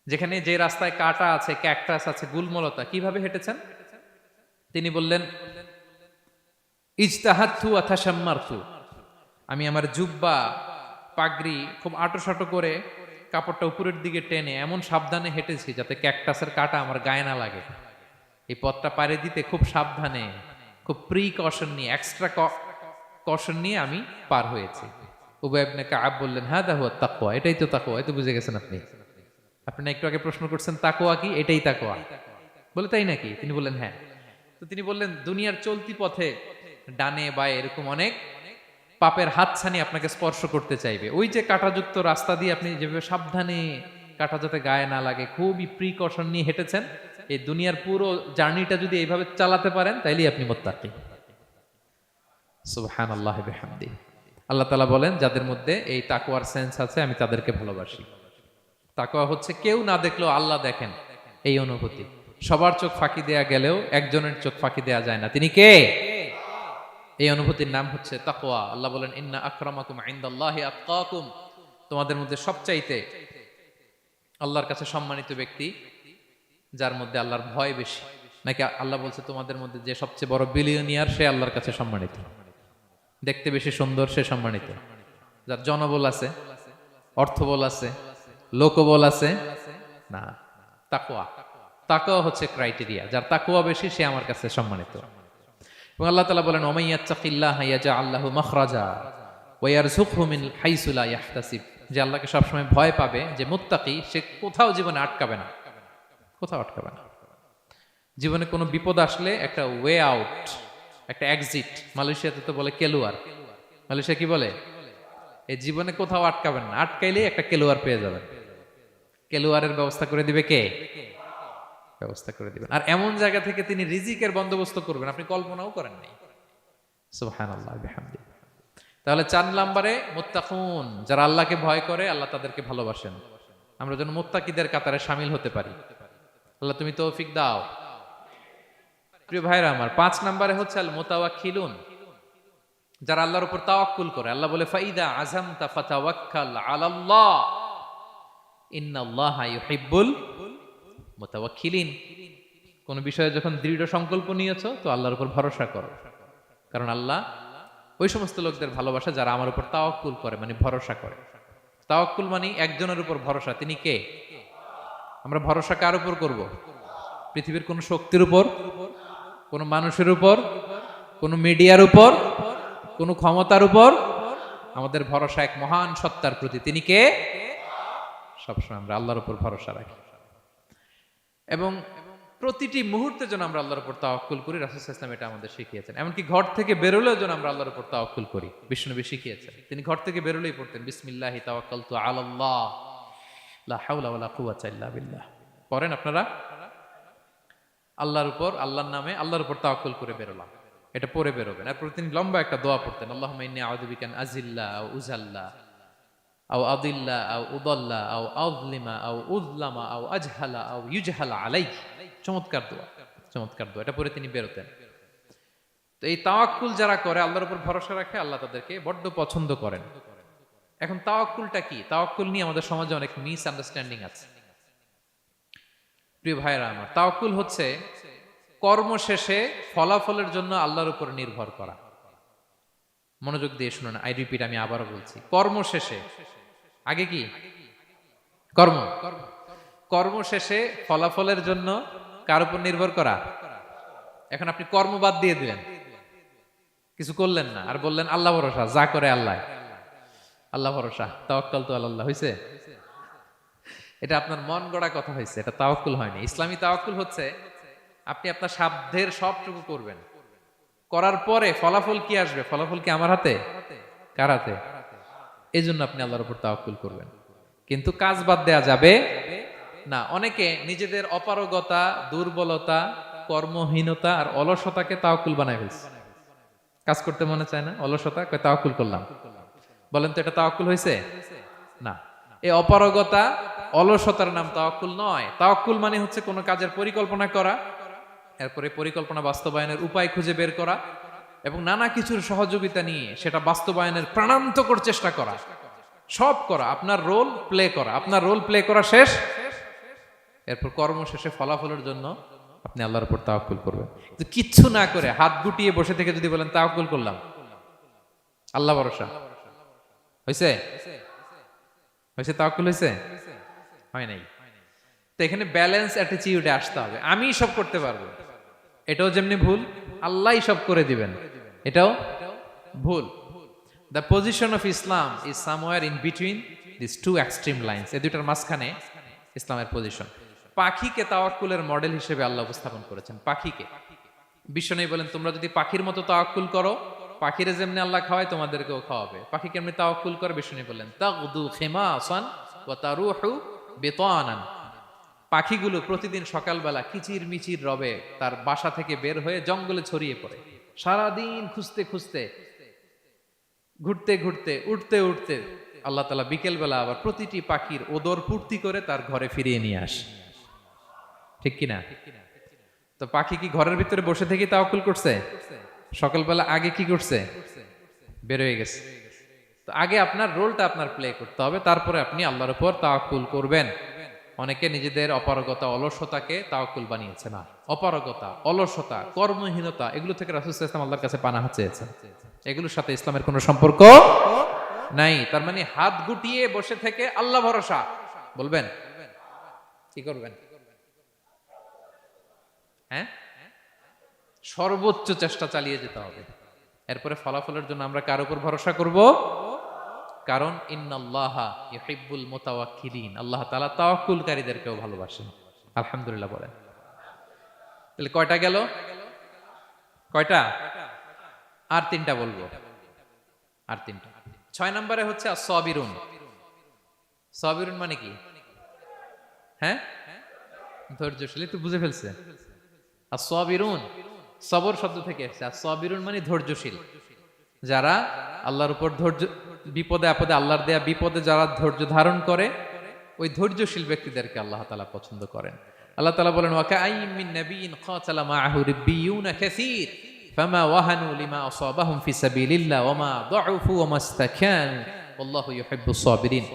যেখানে যে রাস্তায় কাঁটা আছে, ক্যাকটাস আছে, গুলমলতা, কিভাবে হেঁটেছেন? তিনি বললেন ইজতাহাদতু ওয়া তাশাম্মারতু, আমি আমার জুব্বা পাগড়ি খুব আঁটো করে কাপড়টা উপরের দিকে টেনে এমন সাবধানে হেঁটেছি যাতে ক্যাকটাসের কাঁটা আমার গায়ে না লাগে। এই পথটা পাড়ি দিতে খুব সাবধানে, খুব প্রিকশন নিয়ে, এক্সট্রা কশন নিয়ে আমি পার হয়েছি। উবাই ইবনে কাব বললেন হাদা হুয়া তাকওয়া, এটাই তো তাকওয়া। এই তো বুঝে গেছেন আপনি। আপনি একটু আগে প্রশ্ন করছেন তাকওয়া কি, এটাই তাকওয়া। বলে তাই নাকি? তিনি বললেন হ্যাঁ। তো তিনি বললেন দুনিয়ার চলতি পথে ডানে বায়ে এরকম অনেক পাপের হাতছানি আপনাকে স্পর্শ করতে চাইবে। ওই যে কাঁটাযুক্ত রাস্তা দিয়ে আপনি যেভাবে সাবধানে, কাঁটা যাতে গায়ে না লাগে, খুবই প্রিকশন নিয়ে হেঁটেছেন, এই দুনিয়ার পুরো জার্নিটা যদি এইভাবে চালাতে পারেন তাইলেই আপনি মুত্তাকি। সুবহানাল্লাহি বিহামদি। আল্লাহ তাআলা বলেন যাদের মধ্যে এই তাকওয়ার সেন্স আছে আমি তাদেরকে ভালোবাসি। তাকওয়া হচ্ছে কেউ না দেখলেও আল্লাহ দেখেন এই অনুভূতি। সবার চোখ ফাঁকি দেয়া গেলেও একজনের চোখ ফাঁকি দেয়া যায় না, তিনি কে? এই অনুভূতির নাম হচ্ছে তাকওয়া। আল্লাহ বলেন ইন্না আকরামাকুম ইনদাল্লাহি আতকাকুম, তোমাদের মধ্যে সবচাইতে আল্লাহর কাছে সম্মানিত ব্যক্তি যার মধ্যে আল্লাহর ভয় বেশি। নাকি আল্লাহ বলছে তোমাদের মধ্যে যে সবচেয়ে বড় বিলিয়নিয়ার সে আল্লাহর কাছে সম্মানিত, দেখতে বেশি সুন্দর সে সম্মানিত, যার জনবল আছে, অর্থবল আছে, লোকবল আছে না। তাকওয়া, তাকওয়া হচ্ছে ক্রাইটেরিয়া। যার তাকওয়া বেশি সে আমার কাছে সম্মানিত। এবং আল্লাহ তাআলা বলেন ওমাইয়াত্তাকিল্লাহা ইয়াজআল লাহু মাখরাজা ওয়া ইয়ারযুকহু মিন হাইসু লা ইয়াহতাসিব, যে আল্লাহকে সবসময় ভয় পাবে, যে মুত্তাকি, সে কোথাও জীবনে আটকাবে না, কোথাও আটকাবে না। জীবনে কোনো বিপদ আসলে একটা ওয়ে আউট, একটা এক্সিট। মালয়েশিয়াতে তো বলে কেলুয়ার। মালয়েশিয়া কি বলে? এই জীবনে কোথাও আটকাবেন না, আটকাইলেই একটা কেলুয়ার পেয়ে যাবেন। কেলুয়ারের ব্যবস্থা করে দিবে কে? ব্যবস্থা করে দিবেন। আর এমন জায়গা থেকে তিনি রিজিকের বন্দোবস্ত করবেন আপনি কল্পনাও করেন নাই। সুবহানাল্লাহ বিহামদি। তাহলে 4 নম্বরে মুত্তাকুন, যারা আল্লাহকে ভয় করে আল্লাহ তাদেরকে ভালোবাসেন। আমরা যেন মুত্তাকিদের কাতারে শামিল হতে পারি। আল্লাহ তুমি তৌফিক দাও। প্রিয় ভাইরা আমার, 5 নম্বরে হচ্ছে আল মুতাওয়াক্কিলুন, যারা আল্লাহর উপর তাওয়াক্কুল করে। আল্লাহ বলে ফাইদা আযামতা ফাতাওয়াক্কাল আলাল্লাহ ইন্নাল্লাহা ইউহিব্বুল মুতাওয়াক্কিলিন। কোন বিষয়ে যখন দৃঢ় সংকল্প নিয়েছো তো আল্লাহর উপর ভরসা করো, কারণ আল্লাহ ওই সমস্ত লোকদের ভালোবাসা যারা আমার উপর তাওয়াক্কুল করে, মানে ভরসা করে। তাওয়াক্কুল মানে একজনের উপর ভরসা, তিনি কে? আমরা ভরসা কার উপর করব? পৃথিবীর কোন শক্তির উপর, কোন মানুষের উপর, কোন মিডিয়ার উপর, কোন ক্ষমতার উপর? আমাদের ভরসা এক মহান সত্তার প্রতি, তিনি কে? সবসময় আমরা আল্লাহর উপর ভরসা রাখি এবং প্রতিটি মুহূর্তে যেন আমরা আল্লাহর উপর তাওয়াক্কুল করি। রাসূল সাল্লাল্লাহু আলাইহি ওয়াসাল্লাম এটা আমাদের শিখিয়েছেন। এমনকি ঘর থেকে বেরোলেও যেন আমরা আল্লাহর উপর তাওয়াক্কুল করি, বিশ্বনবী শিখিয়েছেন। তিনি ঘর থেকে বেরোলেই পড়তেন বিসমিল্লাহি তাওয়াক্কালতু আলাল্লাহ লা হাওলা ওয়ালা কুওয়াতা ইল্লা বিল্লাহ। পড়েন আপনারা? আল্লাহর উপর, আল্লাহর নামে, আল্লাহর উপর তাওয়াক্কুল করে বেরোলাম, এটা পড়ে বেরোবেন। আর তিনি লম্বা একটা দোয়া পড়তেন, আল্লাহুম্মা ইন্নী আউযু বিকা আন আযিল্লা আও উযাল্লা আও আদিল্লা আও উদাল্লা আও আযলিমা আও উযলামা আও আজহালা আও ইউজহালা আলাইহি। চমৎকার দোয়া, চমৎকার দোয়া। এটা পড়ে তিনি বেরোতেন। তো এই তাওয়াক্কুল যারা করে, আল্লাহর উপর ভরসা রাখে, আল্লাহ তাদেরকে বড্ড পছন্দ করেন। এখন তাওয়াক্কুলটা কি? তাওয়াক্কুল নিয়ে আমাদের সমাজে অনেক মিস আন্ডারস্ট্যান্ডিং আছে। প্রিয় ভাইরা আমার, তাওয়াক্কুল হচ্ছে কর্ম শেষে ফলাফলের জন্য আল্লাহর উপর নির্ভর করা। মনোযোগ দিয়ে শুনুন, আই রিপিট, আমি আবারও বলছি, কর্ম শেষে, আগে কি কর্ম, কর্ম শেষে ফলাফলের জন্য কার উপর নির্ভর করা? এখন আপনি কর্ম বাদ দিয়ে দিলেন, কিছু করলেন না, আর বললেন আল্লাহ ভরসা, যা করে আল্লাহ, আল্লাহ ভরসা, তাওয়াক্কালতু আলাল্লাহ হইছে? এটা আপনার মন গড়া কথা হয়েছে, এটা তাওয়াক্কুল হয়নি। ইসলামী তাওয়াক্কুল হচ্ছে আপনি আপনার সাধ্যের সবটুকু করবেন, করার পরে ফলাফল কি আসবে, ফলাফল কি আমার হাতে? কার হাতে? এই জন্য আপনি আল্লাহর উপর তাওয়াক্কুল করবেন। কিন্তু কাজ বাদ দেয়া যাবে না। অনেকে নিজেদের অপারগতা, দুর্বলতা, কর্মহীনতা আর অলসতাকে তাওয়াক্কুল বানায় ফেলছে। কাজ করতে মনে চায় না, অলসতা, কয় তাওয়াক্কুল করলাম। বলেন তো এটা তাওয়াক্কুল হয়েছে? না। এই অপারগতা, অলসতার নাম তাওয়াক্কুল নয়। তাওয়াক্কুল মানে হচ্ছে কোনো কাজের পরিকল্পনা করা, এরপরে পরিকল্পনা বাস্তবায়নের উপায় খুঁজে বের করা এবং নানা কিছুর সহযোগিতা নিয়ে সেটা বাস্তবায়নের প্রাণান্তকর চেষ্টা করা, সব করা, আপনার রোল প্লে করা। আপনার রোল প্লে করা শেষ, এরপর কর্ম শেষে ফলাফলের জন্য আপনি আল্লাহর উপর তাওয়াক্কুল করবেন। কিচ্ছু না করে হাত গুটিয়ে বসে থেকে যদি বলেন তাওয়াক্কুল করলাম, আল্লাহ ভরসা, হয়েছে? হয়েছে? তাওয়াক্কুল হয়েছে? হয় নাই। তো এখানে ব্যালেন্স অ্যাটিটিউডে আসতে হবে। আমি সব করতে পারবো, এটাও যেমনি ভুল, আল্লাহই সব করে দিবেন, এটাও ভুল। The position of Islam is somewhere in between this two extreme lines. এই দুটার মাঝখানে ইসলামের পজিশন। পাখিকে তাওয়াক্কুলের মডেল হিসেবে আল্লাহ উপস্থাপন করেছেন। পাখিকে বিশ্বনবী বলেন তোমরা যদি পাখির মতো তাওয়াক্কুল করো, পাখিরে যেমনি আল্লাহ খাওয়ায় তোমাদেরকেও খাওয়াবে। পাখি কেমনি তাওয়াক্কুল করে? বিশ্বনবী বললেন তাগদু খিমাসান ওয়া তারুহু বিতানান। পাখিগুলো প্রতিদিন সকালবেলা কিচির মিচির রবে তার বাসা থেকে বের হয়ে জঙ্গলে ছড়িয়ে পড়ে, সারাদিন খুঁজতে খুঁজতে, ঘুরতে ঘুরতে, উঠতে উঠতে আল্লাহ তাআলা বিকেল বেলা আবার প্রতিটি পাখির ওদর পূর্তি করে তার ঘরে ফিরিয়ে নিয়ে আসে। ঠিক কিনা? তো পাখি কি ঘরের ভিতরে বসে থেকে তাওয়াক্কুল করছে? সকালবেলা আগে কি করছে? বের হয়ে গেছে। তো আগে আপনার রোলটা আপনার প্লে করতে হবে, তারপরে আপনি আল্লাহর উপর তাওয়াক্কুল করবেন। অনেকে নিজেদের অপারগতা, অলসতাকে তাওয়াক্কুল বানিয়েছে। না, অপারগতা, অলসতা, কর্মহীনতা এগুলো থেকে রাসূল সাল্লাল্লাহু আলাইহি ওয়াসাল্লাম আল্লাহর কাছে পানাহ চেয়েছেন। এগুলোর সাথে ইসলামের কোনো সম্পর্ক নাই। তার মানে হাত গুটিয়ে বসে থেকে আল্লাহ ভরসা বলবেন, কি করবেন? হ্যাঁ, সর্বোচ্চ চেষ্টা চালিয়ে যেতে হবে। এরপরে ফলাফলের জন্য আমরা কার উপর ভরসা করব? কারণ ইন্নাল্লাহা ইউহিব্বুল মুতাওয়াক্কিলিন, আল্লাহ তাআলা তাওয়াক্কুলকারীদেরকেও ভালোবাসেন। আলহামদুলিল্লাহ বলেন। তাহলে কয়টা গেল? কয়টা? আর তিনটা বলবো, আর তিনটা। 6 নম্বরে হচ্ছে as-সাবিরুন। সাবিরুন মানে কি? হ্যাঁ, ধৈর্যশীল। একটু বুঝে ফেলছে? as-সাবিরুন সবর শব্দ থেকে এসেছে। as-সাবিরুন মানে ধৈর্যশীল। যারা আল্লাহর উপর ধৈর্য, বিপদে আপদে আল্লাহর দেয়া বিপদে যারা ধৈর্য ধারণ করে, ওই ধৈর্যশীল ব্যক্তিদেরকে আল্লাহ তাআলা পছন্দ করেন। আল্লাহ তাআলা বলেন, ওয়া কাআইয়্যিম মিন নাবিয়্যিন ক্বাতালা মাআহু রিব্বিয়ুনা কাসীর ফামা ওয়াহানু লিমা আসাবাহুম ফি সাবিলিল্লাহ ওয়া মা দাউফু ওয়া মাস্তাকানু ওয়াল্লাহু ইউহিব্বুস সাবিরিন।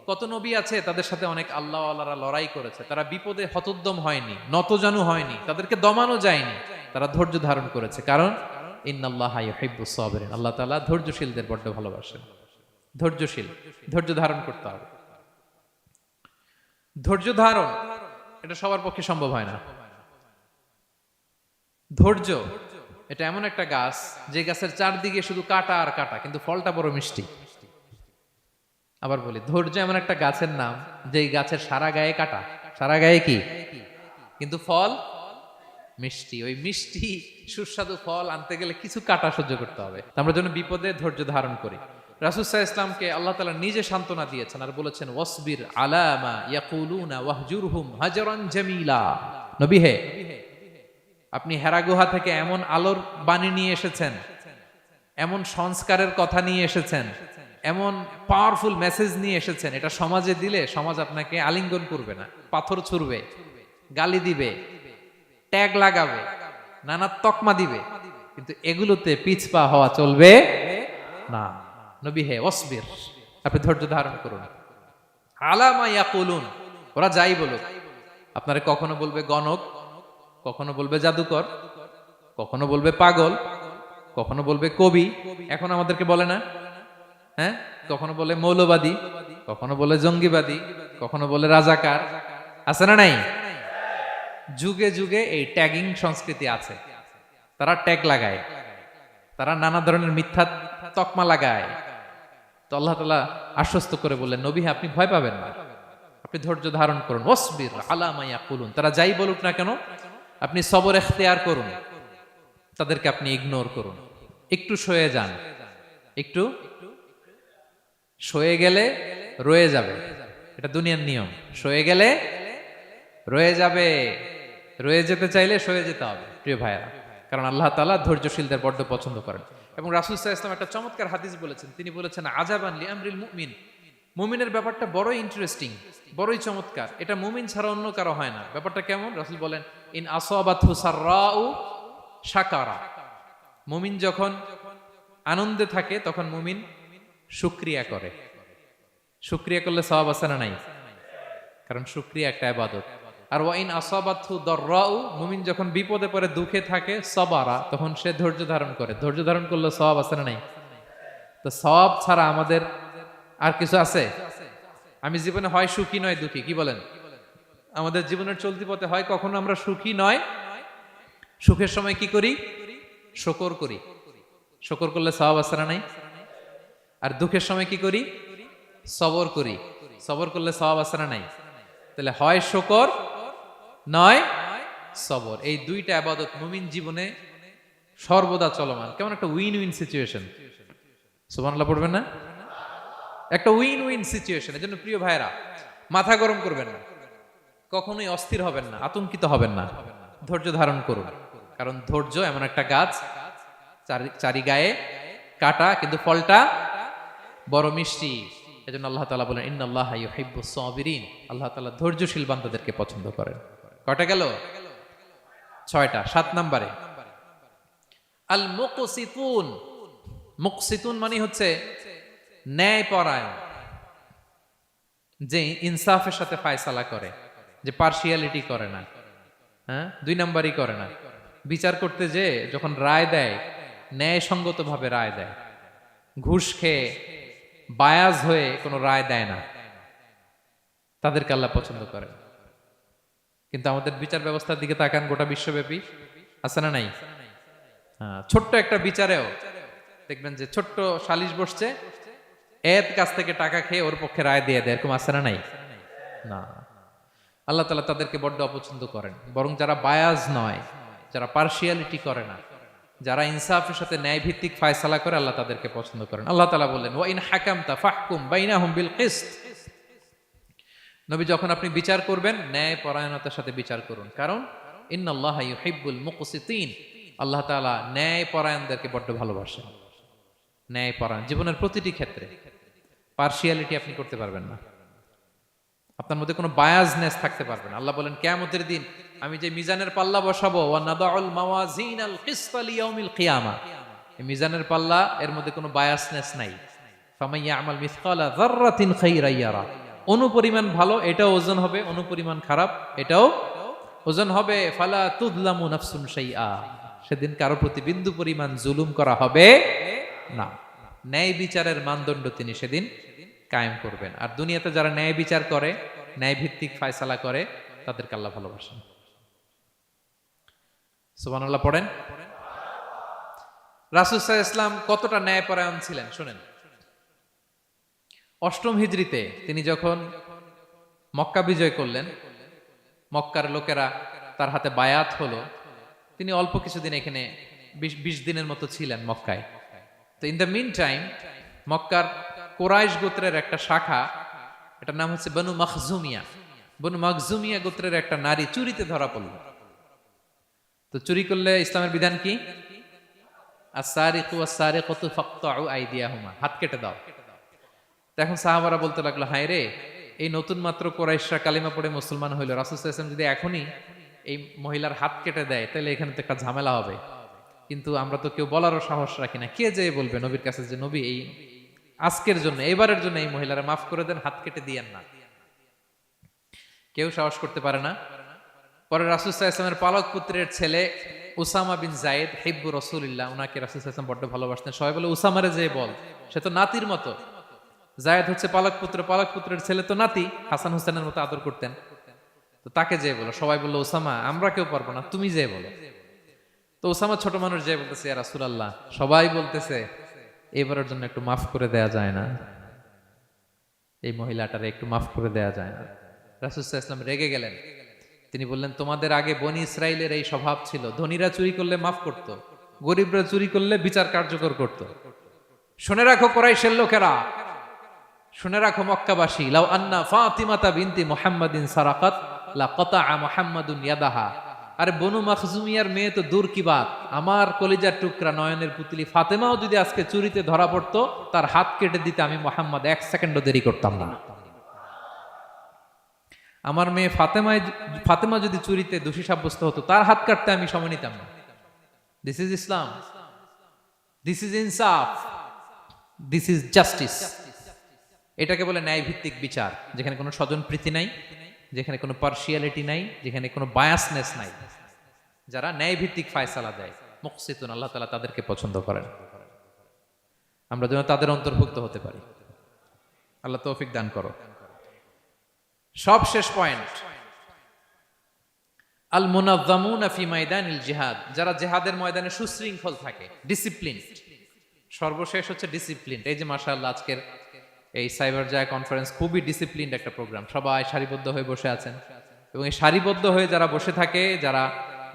কত নবী আছে, তাদের সাথে অনেক আল্লাহওয়ালারা লড়াই করেছে, তারা বিপদে হতোদ্যম হয়নি, নতজানু হয়নি, তাদেরকে দমানো যায়নি, তারা ধৈর্য ধারণ করেছে। কারণ ইন্নাল্লাহা ইউহিব্বুস সাবিরিন, আল্লাহ তাআলা ধৈর্যশীলদের বড় ভালোবাসেন। ধৈর্যশীল, ধৈর্য ধারণ করতে হবে। ধৈর্য ধারণ এটা সবার পক্ষে সম্ভব হয় না। ধৈর্য এটা এমন একটা গাছ, যে গাছের চারদিকে শুধু কাটা আর কাটা, কিন্তু ফলটা বড় মিষ্টি। আবার বলি, ধৈর্য এমন একটা গাছের নাম, যেই গাছের সারা গায়ে কাটা, সারা গায়ে কি, কিন্তু ফল মিষ্টি। ওই মিষ্টি সুস্বাদু ফল আনতে গেলে কিছু কাটা সহ্য করতে হবে। আমরা যেন বিপদে ধৈর্য ধারণ করি। রাসূল সাল্লাল্লাহু আলাইহি ওয়াসাল্লামকে আল্লাহ তাআলা নিজে সান্ত্বনা দিয়েছেন আর বলেছেন, ওয়াসবির আলা মা ইয়াকুলুনা ওয়াহজুরহুম হাজরান জামিলা। নবী হে, আপনি হেরা গুহা থেকে এমন আলোর বাণী নিয়ে এসেছেন, এমন সংস্কারের কথা নিয়ে এসেছেন, এমন পাওয়ারফুল মেসেজ নিয়ে এসেছেন, এটা সমাজে দিলে সমাজ আপনাকে আলিঙ্গন করবে না, পাথর ছুড়বে, গালি দিবে, ট্যাগ লাগাবে, নানা তকমা দিবে, কিন্তু এগুলোতে পিছপা হওয়া চলবে না। নবী হে, ওয়াসবির, আপনি ধৈর্য ধারণ করুন। আলা মা ইয়াকুলুন, ওরা যাই বলুক, আপনারে কখনো বলবে গণক, কখনো বলবে জাদুকর, কখনো বলবে পাগল, কখনো বলবে কবি, এখন আমাদেরকে বলে না, হ্যাঁ, কখনো বলে মৌলবাদী, কখনো বলে জঙ্গিবাদী, কখনো বলে রাজাকার, আছে না নাই? যুগে যুগে এই ট্যাগিং সংস্কৃতি আছে। তারা ট্যাগ লাগায়, তারা নানা ধরনের মিথ্যা তকমা লাগায়। তো আল্লাহ তাআলা আশ্বস্ত করে বললেন, নবী আপনি ভয় পাবেন না, আপনি ধৈর্য ধারণ করুন। ওয়াসবির আলা মা ইয়াকুলুন, তারা যাই বলুক না কেন আপনি সবর ইখতিয়ার করুন, তাদেরকে আপনি ইগনোর করুন, একটু সয়ে যান। একটু সয়ে গেলে রয়ে যাবে, এটা দুনিয়ার নিয়ম। সয়ে গেলে রয়ে যাবে, রয়ে যেতে চাইলে সয়ে যেতে হবে প্রিয় ভাইয়েরা, কারণ আল্লাহ তাআলা ধৈর্যশীলদের বড্ড পছন্দ করেন। এবং রাসূল সাল্লাল্লাহু আলাইহি ওয়াসাল্লাম একটা চমৎকার হাদিস বলেছেন। তিনি বলেছেন, আজাবান লিআমরিল মুমিন, মুমিনের ব্যাপারটা বড়ই ইন্টারেস্টিং, বড়ই চমৎকার, এটা মুমিন ছাড়া অন্য কারো হয় না। ব্যাপারটা কেমন? রাসূল বলেন, ইন আসাবাতহু সাররাউ শাকারা, মুমিন যখন আনন্দে থাকে তখন মুমিন শুকরিয়া করে। শুকরিয়া করলে সওয়াব আছে না নাই? কারণ শুকরিয়া একটা ইবাদত। আর ওয়া ইন আসাবাতহু দাররাউ, মুমিন যখন বিপদে পড়ে দুঃখে থাকে, সাবারা, তখন সে ধৈর্য ধারণ করে। ধৈর্য ধারণ করলে সওয়াব আছে না নাই? তো সওয়াব ছাড়া আমাদের আর কিছু আছে? আমি জীবনে হয় সুখী নয় দুঃখী, কি বলেন? আমাদের জীবনের চলতি পথে হয় কখনো আমরা সুখী নয়, সুখের সময় কি করি? শুকর করি। শুকর করলে সওয়াব আছে না নাই? আর দুঃখের সময় কি করি? সবর করি। সবর করলে সওয়াব আছে না নাই? তাহলে হয় শুকর নয় সবর, এই দুইটা ইবাদত মুমিন জীবনে সর্বদা চলমান। কেমন একটা উইন উইন সিচুয়েশন, সুবহানাল্লাহ পড়বেন না? একটা উইন উইন সিচুয়েশন। এজন্য প্রিয় ভাইরা, মাথা গরম করবেন না। কখনোই অস্থির হবেন না, আতঙ্কিত হবেন না, ধৈর্য ধারণ করুন। কারণ ধৈর্য এমন একটা গাছ, চারি গায়ে কাটা, কিন্তু ফলটা বড় মিষ্টি। এজন্য আল্লাহ তাআলা বলেন ইন্নাল্লাহা ইউহিব্বুস সাবিরিন, আল্লাহ তাআলা ধৈর্যশীল বান্দাদেরকে পছন্দ করেন। কয়টা গেল? 6টা। 7 নম্বরে আল মুকসিতুন। মুকসিতুন মানে হচ্ছে ন্যায়পরায়ণ, যে ইনসাফের সাথে ফায়সালা করে, যে পার্শিয়ালিটি করে না, হ্যাঁ, 2 নাম্বারই করে না। বিচার করতে যে যখন রায় দেয় ন্যায়সঙ্গত ভাবে রায় দেয়, ঘুষ খেয়ে বায়াজ হয়ে কোনো রায় দেয় না, তাদেরকে আল্লাহ পছন্দ করে। কিন্তু আমাদের বিচার ব্যবস্থার দিকে তাকান, গোটা বিশ্বব্যাপী আছে না নাই? ছোট্ট একটা বিচারেও দেখবেন যে ছোট্ট সালিশ বসছে, এর কাছ থেকে টাকা খেয়ে ওর পক্ষে রায় দিয়ে দেয়, এরকম আছে না নাই? না, আল্লাহ তাআলা তাদেরকে বড্ড অপছন্দ করেন। বরং যারা বায়াজ নয়, যারা পার্শিয়ালিটি করে না, যারা ইনসাফের সাথে ন্যায় ভিত্তিক ফায়সালা করে, আল্লাহ তাদেরকে পছন্দ করেন। আল্লাহ তাআলা বললেন ওয়া ইন হাকামতা ফাহকুম বাইনাহুম বিল কিসত। নবী, যখন আপনি বিচার করবেন ন্যায় পরায়ণতার সাথে বিচার করুন, কারণ ইন্নাল্লাহা ইউহিব্বুল মুকসিতিন, আল্লাহ তাআলা ন্যায় পরায়ণদেরকে বড্ড ভালোবাসেন। ন্যায় পরায়ণ জীবনের প্রতিটি ক্ষেত্রে। পার্শিয়ালিটি আপনি করতে পারবেন না, আপনার মধ্যে কোনো বায়াসনেস থাকতে পারবে না। আল্লাহ বলেন কিয়ামতের দিন আমি যে মিজানের পাল্লা বসাবো, ওয়া নাদাউল মাওয়াজিনাল কিসতা লিয়াউমিল কিয়ামা, এই মিজানের পাল্লা, এর মধ্যে কোনো বায়াসনেস নাই। ফামান ইয়ামাল মিসকালা যাররাতিন খাইরান ইয়ারা, অনুপরিমাণ ভালো এটাও ওজন হবে, অনুপরিমাণ খারাপ এটাও ওজন হবে। ফালা তুযলামু নাফসুন শাইআ, সেদিন কারো প্রতি বিন্দু পরিমাণ জুলুম করা হবে না। ন্যায় বিচারের মানদণ্ড তিনি সেদিন কায়েম করবেন। আর দুনিয়াতে যারা ন্যায় বিচার করে, ন্যায় ভিত্তিক ফায়সালা করে, তাদেরকে আল্লাহ ভালোবাসেন। সুবহানাল্লাহ পড়েন। রাসূল সাল্লাল্লাহু আলাইহি ওয়াসাল্লাম কতটা ন্যায়পরায়ণ ছিলেন শুনেন। 8ম হিজরিতে তিনি যখন মক্কা বিজয় করলেন, মক্কার লোকেরা তার হাতে বায়াত হলো, তিনি অল্প কিছুদিন এখানে 20 দিনের মতো ছিলেন মক্কায়। তো ইন দ্য মিন টাইম মক্কার কুরাইশ গোত্রের একটা শাখা, এটার নাম হচ্ছে বনু মখজুমিয়া। বনু মখজুমিয়া গোত্রের একটা নারী চুরিতে ধরা পড়ল। তো চুরি করলে ইসলামের বিধান কি? আস-সারিকু ওয়াস-সারিকাতু ফাকতাউ আইদিয়াহুমা, হাত কেটে দাও। এখন সাহাবারা বলতে লাগলো, হায় রে, এই নতুন মাত্র কুরাইশরা কালিমা পড়ে মুসলমান হইল, রাসূল সাল্লাল্লাহু আলাইহি ওয়াসাল্লাম যদি এখনই এই মহিলার হাত কেটে দেয় তাহলে এখানে তো একটা ঝামেলা হবে। কিন্তু আমরা তো কেউ বলারও সাহস রাখি না। কে যে বলবে নবীর কাছে যে নবী এই আজকের জন্য, এবারের জন্য এই মহিলারা মাফ করে দেন, হাত কেটে দিয়েন না। কেউ সাহস করতে পারে না। পরে রাসূল সাল্লাল্লাহু আলাইহি ওয়াসাল্লামের পালক পুত্রের ছেলে উসামা বিন যায়েদ হিব্বু রাসূলিল্লাহ, ওনাকে রাসূল সাল্লাল্লাহু আলাইহি ওয়াসাল্লাম বড্ড ভালোবাসতেন। সবাই বলে উসামারে যে বল, সে তো নাতির মতো। যায়েদ হচ্ছে পালক পুত্র, পালক পুত্রের ছেলে তো নাতি, হাসান হোসেনের মতো আদর করতেন। তো তাকে যে বলো, সবাই বললো উসামা আমরা কেউ পারবো না, তুমি যে বলো। তো উসামা ছোট মানুষ যে বলতেছে, ইয়া রাসূলুল্লাহ সবাই বলতেছে এবারের জন্য একটু মাফ করে দেয়া যায় না, এই মহিলাটারে একটু মাফ করে দেয়া যায় না। রাসূল সাল্লাল্লাহু আলাইহি ওয়াসাল্লাম রেগে গেলেন। তিনি বললেন, তোমাদের আগে বনি ইসরাইলের এই স্বভাব ছিল, ধনীরা চুরি করলে মাফ করত, গরিবরা চুরি করলে বিচার কার্যকর করত। শুনে রাখো কুরাইশের লোকেরা, শুনে রাখো মক্কাবাসী, লাউ আন্না ফাতিমাতা বিনতি মুহাম্মাদিন সারাকাত লা কাতাআ মুহাম্মাদুন ইয়াদাহা। আরে বনু মখজুমিয়ার মেয়ে তো দূর কি বাত, আমার কলিজার টুকরা নয়নের পুতলি ফাতেমাও যদি আজকে চুরিতে ধরা পড়তো, তার হাত কেটে দিতে আমি মুহাম্মদ 1 সেকেন্ডও দেরি করতাম না। আমার মেয়ে ফাতেমা যদি চুরিতে দোষী সাব্যস্ত হতো, তার হাত কাটতে আমি সময় নিতাম না। This is Islam, this is ইনসাফ, দিস ইজ জাস্টিস। এটাকে বলে ন্যায় ভিত্তিক বিচার, যেখানে কোনো স্বজনপ্রীতি নাই, যেখানে কোনো পার্শিয়ালিটি নাই, যেখানে কোনো বায়াসনেস নাই। যারা ন্যায় ভিত্তিক ফায়সালা দেয়, মুকসিতুন, আল্লাহ তাআলা তাদেরকে পছন্দ করেন। আমরা যেন তাদের অন্তর্ভুক্ত হতে পারি। আল্লাহ তৌফিক দান করো। সব শেষ পয়েন্ট, আল মুনাজ্জামুনা ফি মাইদানিল জিহাদ, যারা জিহাদের ময়দানে সুশৃঙ্খল থাকে, ডিসিপ্লিন। সর্বশেষ হচ্ছে ডিসিপ্লিন। এই যে মাশাআল্লাহ আজকের এই সাইবার জায়া কনফারেন্স খুবই ডিসিপ্লিনড একটা প্রোগ্রাম, সবাই সারিবদ্ধ হয়ে বসে আছেন, এবং এই সারিবদ্ধ হয়ে যারা বসে থাকে, যারা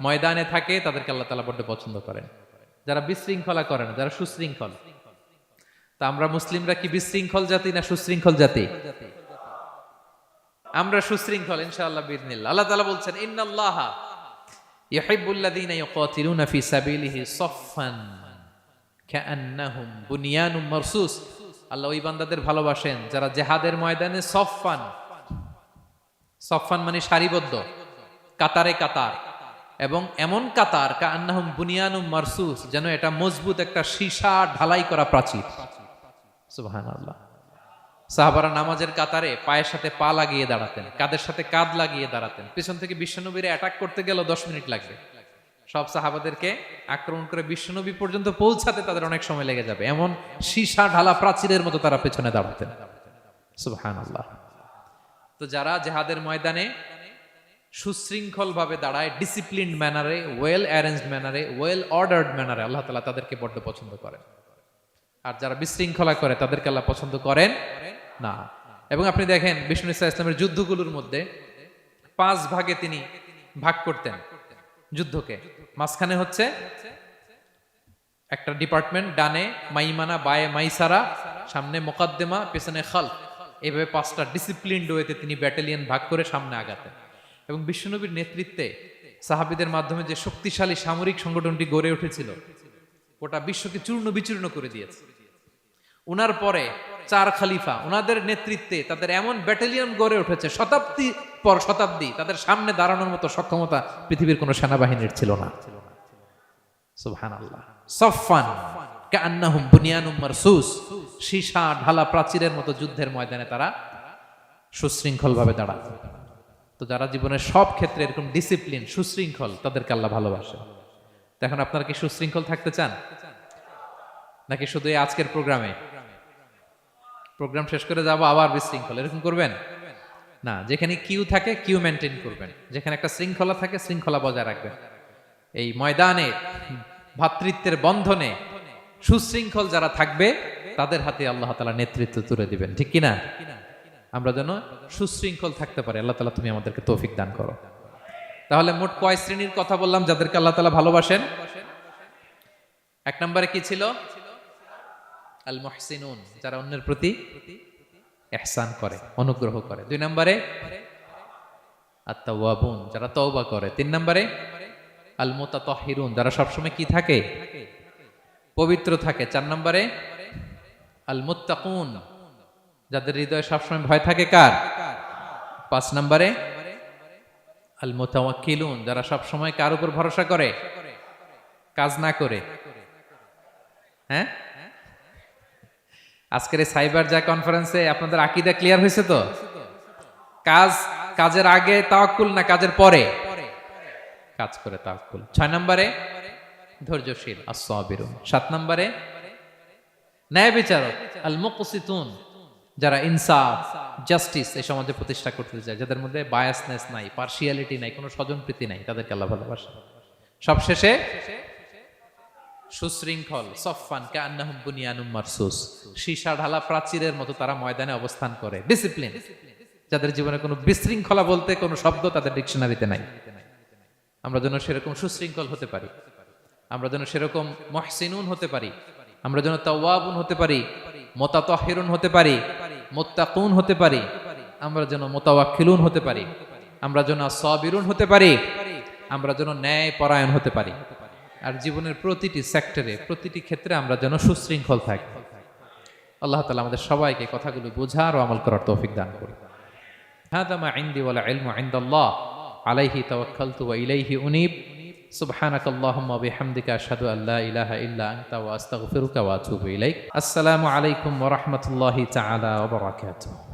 ময়দানে থাকে, তাদেরকে আল্লাহ তাআলা বড্ড পছন্দ করেন। যারা বিশৃঙ্খলা করে না, যারা সুশৃঙ্খল। তা আমরা মুসলিমরা কি বিশৃঙ্খল জাতি না সুশৃঙ্খল জাতি? আমরা সুশৃঙ্খল ইনশাআল্লাহ বিইذنিল্লাহ। আল্লাহ তাআলা বলছেন ইন্নাল্লাহা ইউহিব্বুল্লাযীনা ইউকাতিলুনা ফি সাবিলিহি সাফফান কাআন্নাহুম বুনিয়ানুম মারসুস। আল্লাহ ওই বান্দাদের ভালোবাসেন যারা জিহাদের ময়দানে সফফান, সফফান মানে সারিবদ্ধ, কাতারে কাতার, এবং এমন কাতার কাআন্নাহুম বুনিয়ানুম মারসুস, যেন এটা মজবুত একটা সীসা ঢালাই করা প্রাচীর। সুবহানাল্লাহ। সাহাবারা নামাজের কাতারে পায়ের সাথে পা লাগিয়ে দাঁড়াতেন, কাদের সাথে কাঁধ লাগিয়ে দাঁড়াতেন। পিছন থেকে বিশ্বনবীরে অ্যাটাক করতে গেল 10 মিনিট লাগবে। সব সাহাবাদেরকে আক্রমণ করে বিশ্বনবী পর্যন্ত পৌঁছাতে তাদের অনেক সময় লেগে যাবে, এমন সীসা ঢালা প্রাচীরের মতো তারা পেছনে দাঁড়াতেন। সুবহানাল্লাহ। তো যারা জিহাদের ময়দানে সুশৃঙ্খল ভাবে দাঁড়ায়, ডিসিপ্লিনড ম্যানারে, ওয়েল অ্যারেঞ্জড ম্যানারে, ওয়েল অর্ডার্ড ম্যানারে, আল্লাহ তাআলা তাদেরকে বড্ড পছন্দ করেন। আর যারা বিশৃঙ্খলা করে তাদেরকে আল্লাহ পছন্দ করেন না। এবং আপনি দেখেন বিষ্ণু ইসলামের যুদ্ধগুলোর মধ্যে 5 ভাগে তিনি ভাগ করতেন যুদ্ধকে। মাঝখানে হচ্ছে একটা ডিপার্টমেন্ট, ডানে মাইমানা, বায়ে মাইসারা, সামনে মোকাদ্দেমা, পেছনে খালফ। এইভাবে 5টা ডিসিপ্লিনড ওয়েতে তিনি ব্যাটালিয়ন ভাগ করে সামনে আগাতেন। এবং বিশ্বনবীর নেতৃত্বে সাহাবীদের মাধ্যমে যে শক্তিশালী সামরিক সংগঠনটি গড়ে উঠেছিল, ওটা বিশ্বকে চূর্ণ বিচূর্ণ করে দিয়েছে। উনার পরে 4 খলিফা, ওনাদের নেতৃত্বে তাদের এমন ব্যাটালিয়ন গড়ে উঠেছে, শতাব্দী পর শতাব্দী তাদের সামনে দাঁড়ানোর মতো সক্ষমতা পৃথিবীর কোনো সেনাবাহিনীর ছিল না। সুবহানাল্লাহ। সাফফান কাআন্নাহুম বুনিয়ানুম মারসুস, সীসা ঢালা প্রাচীরের মতো যুদ্ধের ময়দানে তারা সুশৃঙ্খল ভাবে দাঁড়াত। তো যারা জীবনের সব ক্ষেত্রে এরকম ডিসিপ্লিন, সুশৃঙ্খল, তাদেরকে আল্লাহ ভালোবাসে। এখন আপনারা কি সুশৃঙ্খল থাকতে চান, নাকি শুধু এই আজকের প্রোগ্রাম শেষ করে যাব আবার বিশৃঙ্খল এরকম করবেন? না, যেখানে কিউ থাকে কিউ মেনটেন করবেন, যেখানে একটা শৃঙ্খলা থাকে শৃঙ্খলা বজায় রাখবেন। এই ময়দানে ভ্রাতৃত্বের বন্ধনে সুশৃঙ্খল যারা থাকবে তাদের হাতে আল্লাহ তাআলা নেতৃত্ব তুলে দিবেন, ঠিক কিনা? আমরা যেন সুশৃঙ্খল থাকতে পারি। আল্লাহ তাআলা তুমি আমাদেরকে তৌফিক দান করো। তাহলে মোট কয় শ্রেণীর কথা বললাম যাদেরকে আল্লাহ তাআলা ভালোবাসেন? 1 নম্বরে কি ছিল? আল মুহসিনুন, যারা অন্যের প্রতি ইহসান করে, অনুগ্রহ করে। 2 নম্বরে আত-তাওয়াবুন, যারা তওবা করে। 3 নম্বরে আল মুতাতাহহিরুন, যারা সবসময় কি থাকে? পবিত্র থাকে। 4 নম্বরে আল মুত্তাকুন, যাদের হৃদয়ে সবসময় ভয় থাকে কার? 5 নম্বরে আল মুতাওয়াক্কিলুন, যারা সবসময় কার উপর ভরসা করে? কাজ না করে। হ্যাঁ, আজকের এই সাইবার যা কনফারেন্সে আপনাদের আকীদা ক্লিয়ার হয়েছে তো? কাজের আগে তাওয়াক্কুল না কাজের পরে? কাজ করে তাওয়াক্কুল। 6 নম্বরে ধৈর্যশীল, আস-সাবিরুন। 7 নম্বরে ন্যায় বিচারক, আল মুকসিতুন, যারা ইনসাফ, জাস্টিস এই সমাজে প্রতিষ্ঠা করতে চায়, যাদের মধ্যে বায়াসনেস নাই, পার্সিয়ালিটি নাই, কোনো স্বজনপ্রীতি নাই, তাদেরকে আল্লাহ ভালোবাসে। সবশেষে সুশৃঙ্খল, সফফান কাআন্নাহুম বুনিয়ানুম মারসুস, সীসা ঢালা প্রাচীরের মতো তারা ময়দানে অবস্থান করে। ডিসিপ্লিন, যাদের জীবনে কোনো বিশৃঙ্খলা বলতে কোনো শব্দ তাদের ডিকশনারিতে নাই। আমরা যেন সেরকম সুশৃঙ্খল হতে পারি, আমরা যেন সেরকম মুহসিনুন হতে পারি, আমরা যেন তাওয়াবুন হতে পারি, মুতাতাহহিরুন হতে পারি, মুত্তাকুন হতে পারি, আমরা যেন মুতাওয়াক্কিলুন হতে পারি, আমরা যেন সাবিরুন হতে পারি, আমরা যেন ন্যায় পরায়ণ হতে পারি। আর জীবনের প্রতিটি সেক্টরে, প্রতিটি ক্ষেত্রে আমরা যেন সুশৃঙ্খল থাকি। আল্লাহ তাআলা আমাদের সবাইকে কথাগুলো বোঝার ও আমল করার তৌফিক দান করুন। হাদা মা ইনদি ওয়াল ইলমু ইনদাল্লাহ আলাইহি তাওয়াক্কালতু ওয়া ইলাইহি উনীব। সুবহানাকাল্লাহুম্মা ওয়া বিহামদিকা আশহাদু আল লা ইলাহা ইল্লা আনতা ওয়া আস্তাগফিরুকা ওয়া আতুবু ইলাইক। আসসালামু আলাইকুম ওয়া রাহমাতুল্লাহি তাআলা ওয়া বারাকাতুহু।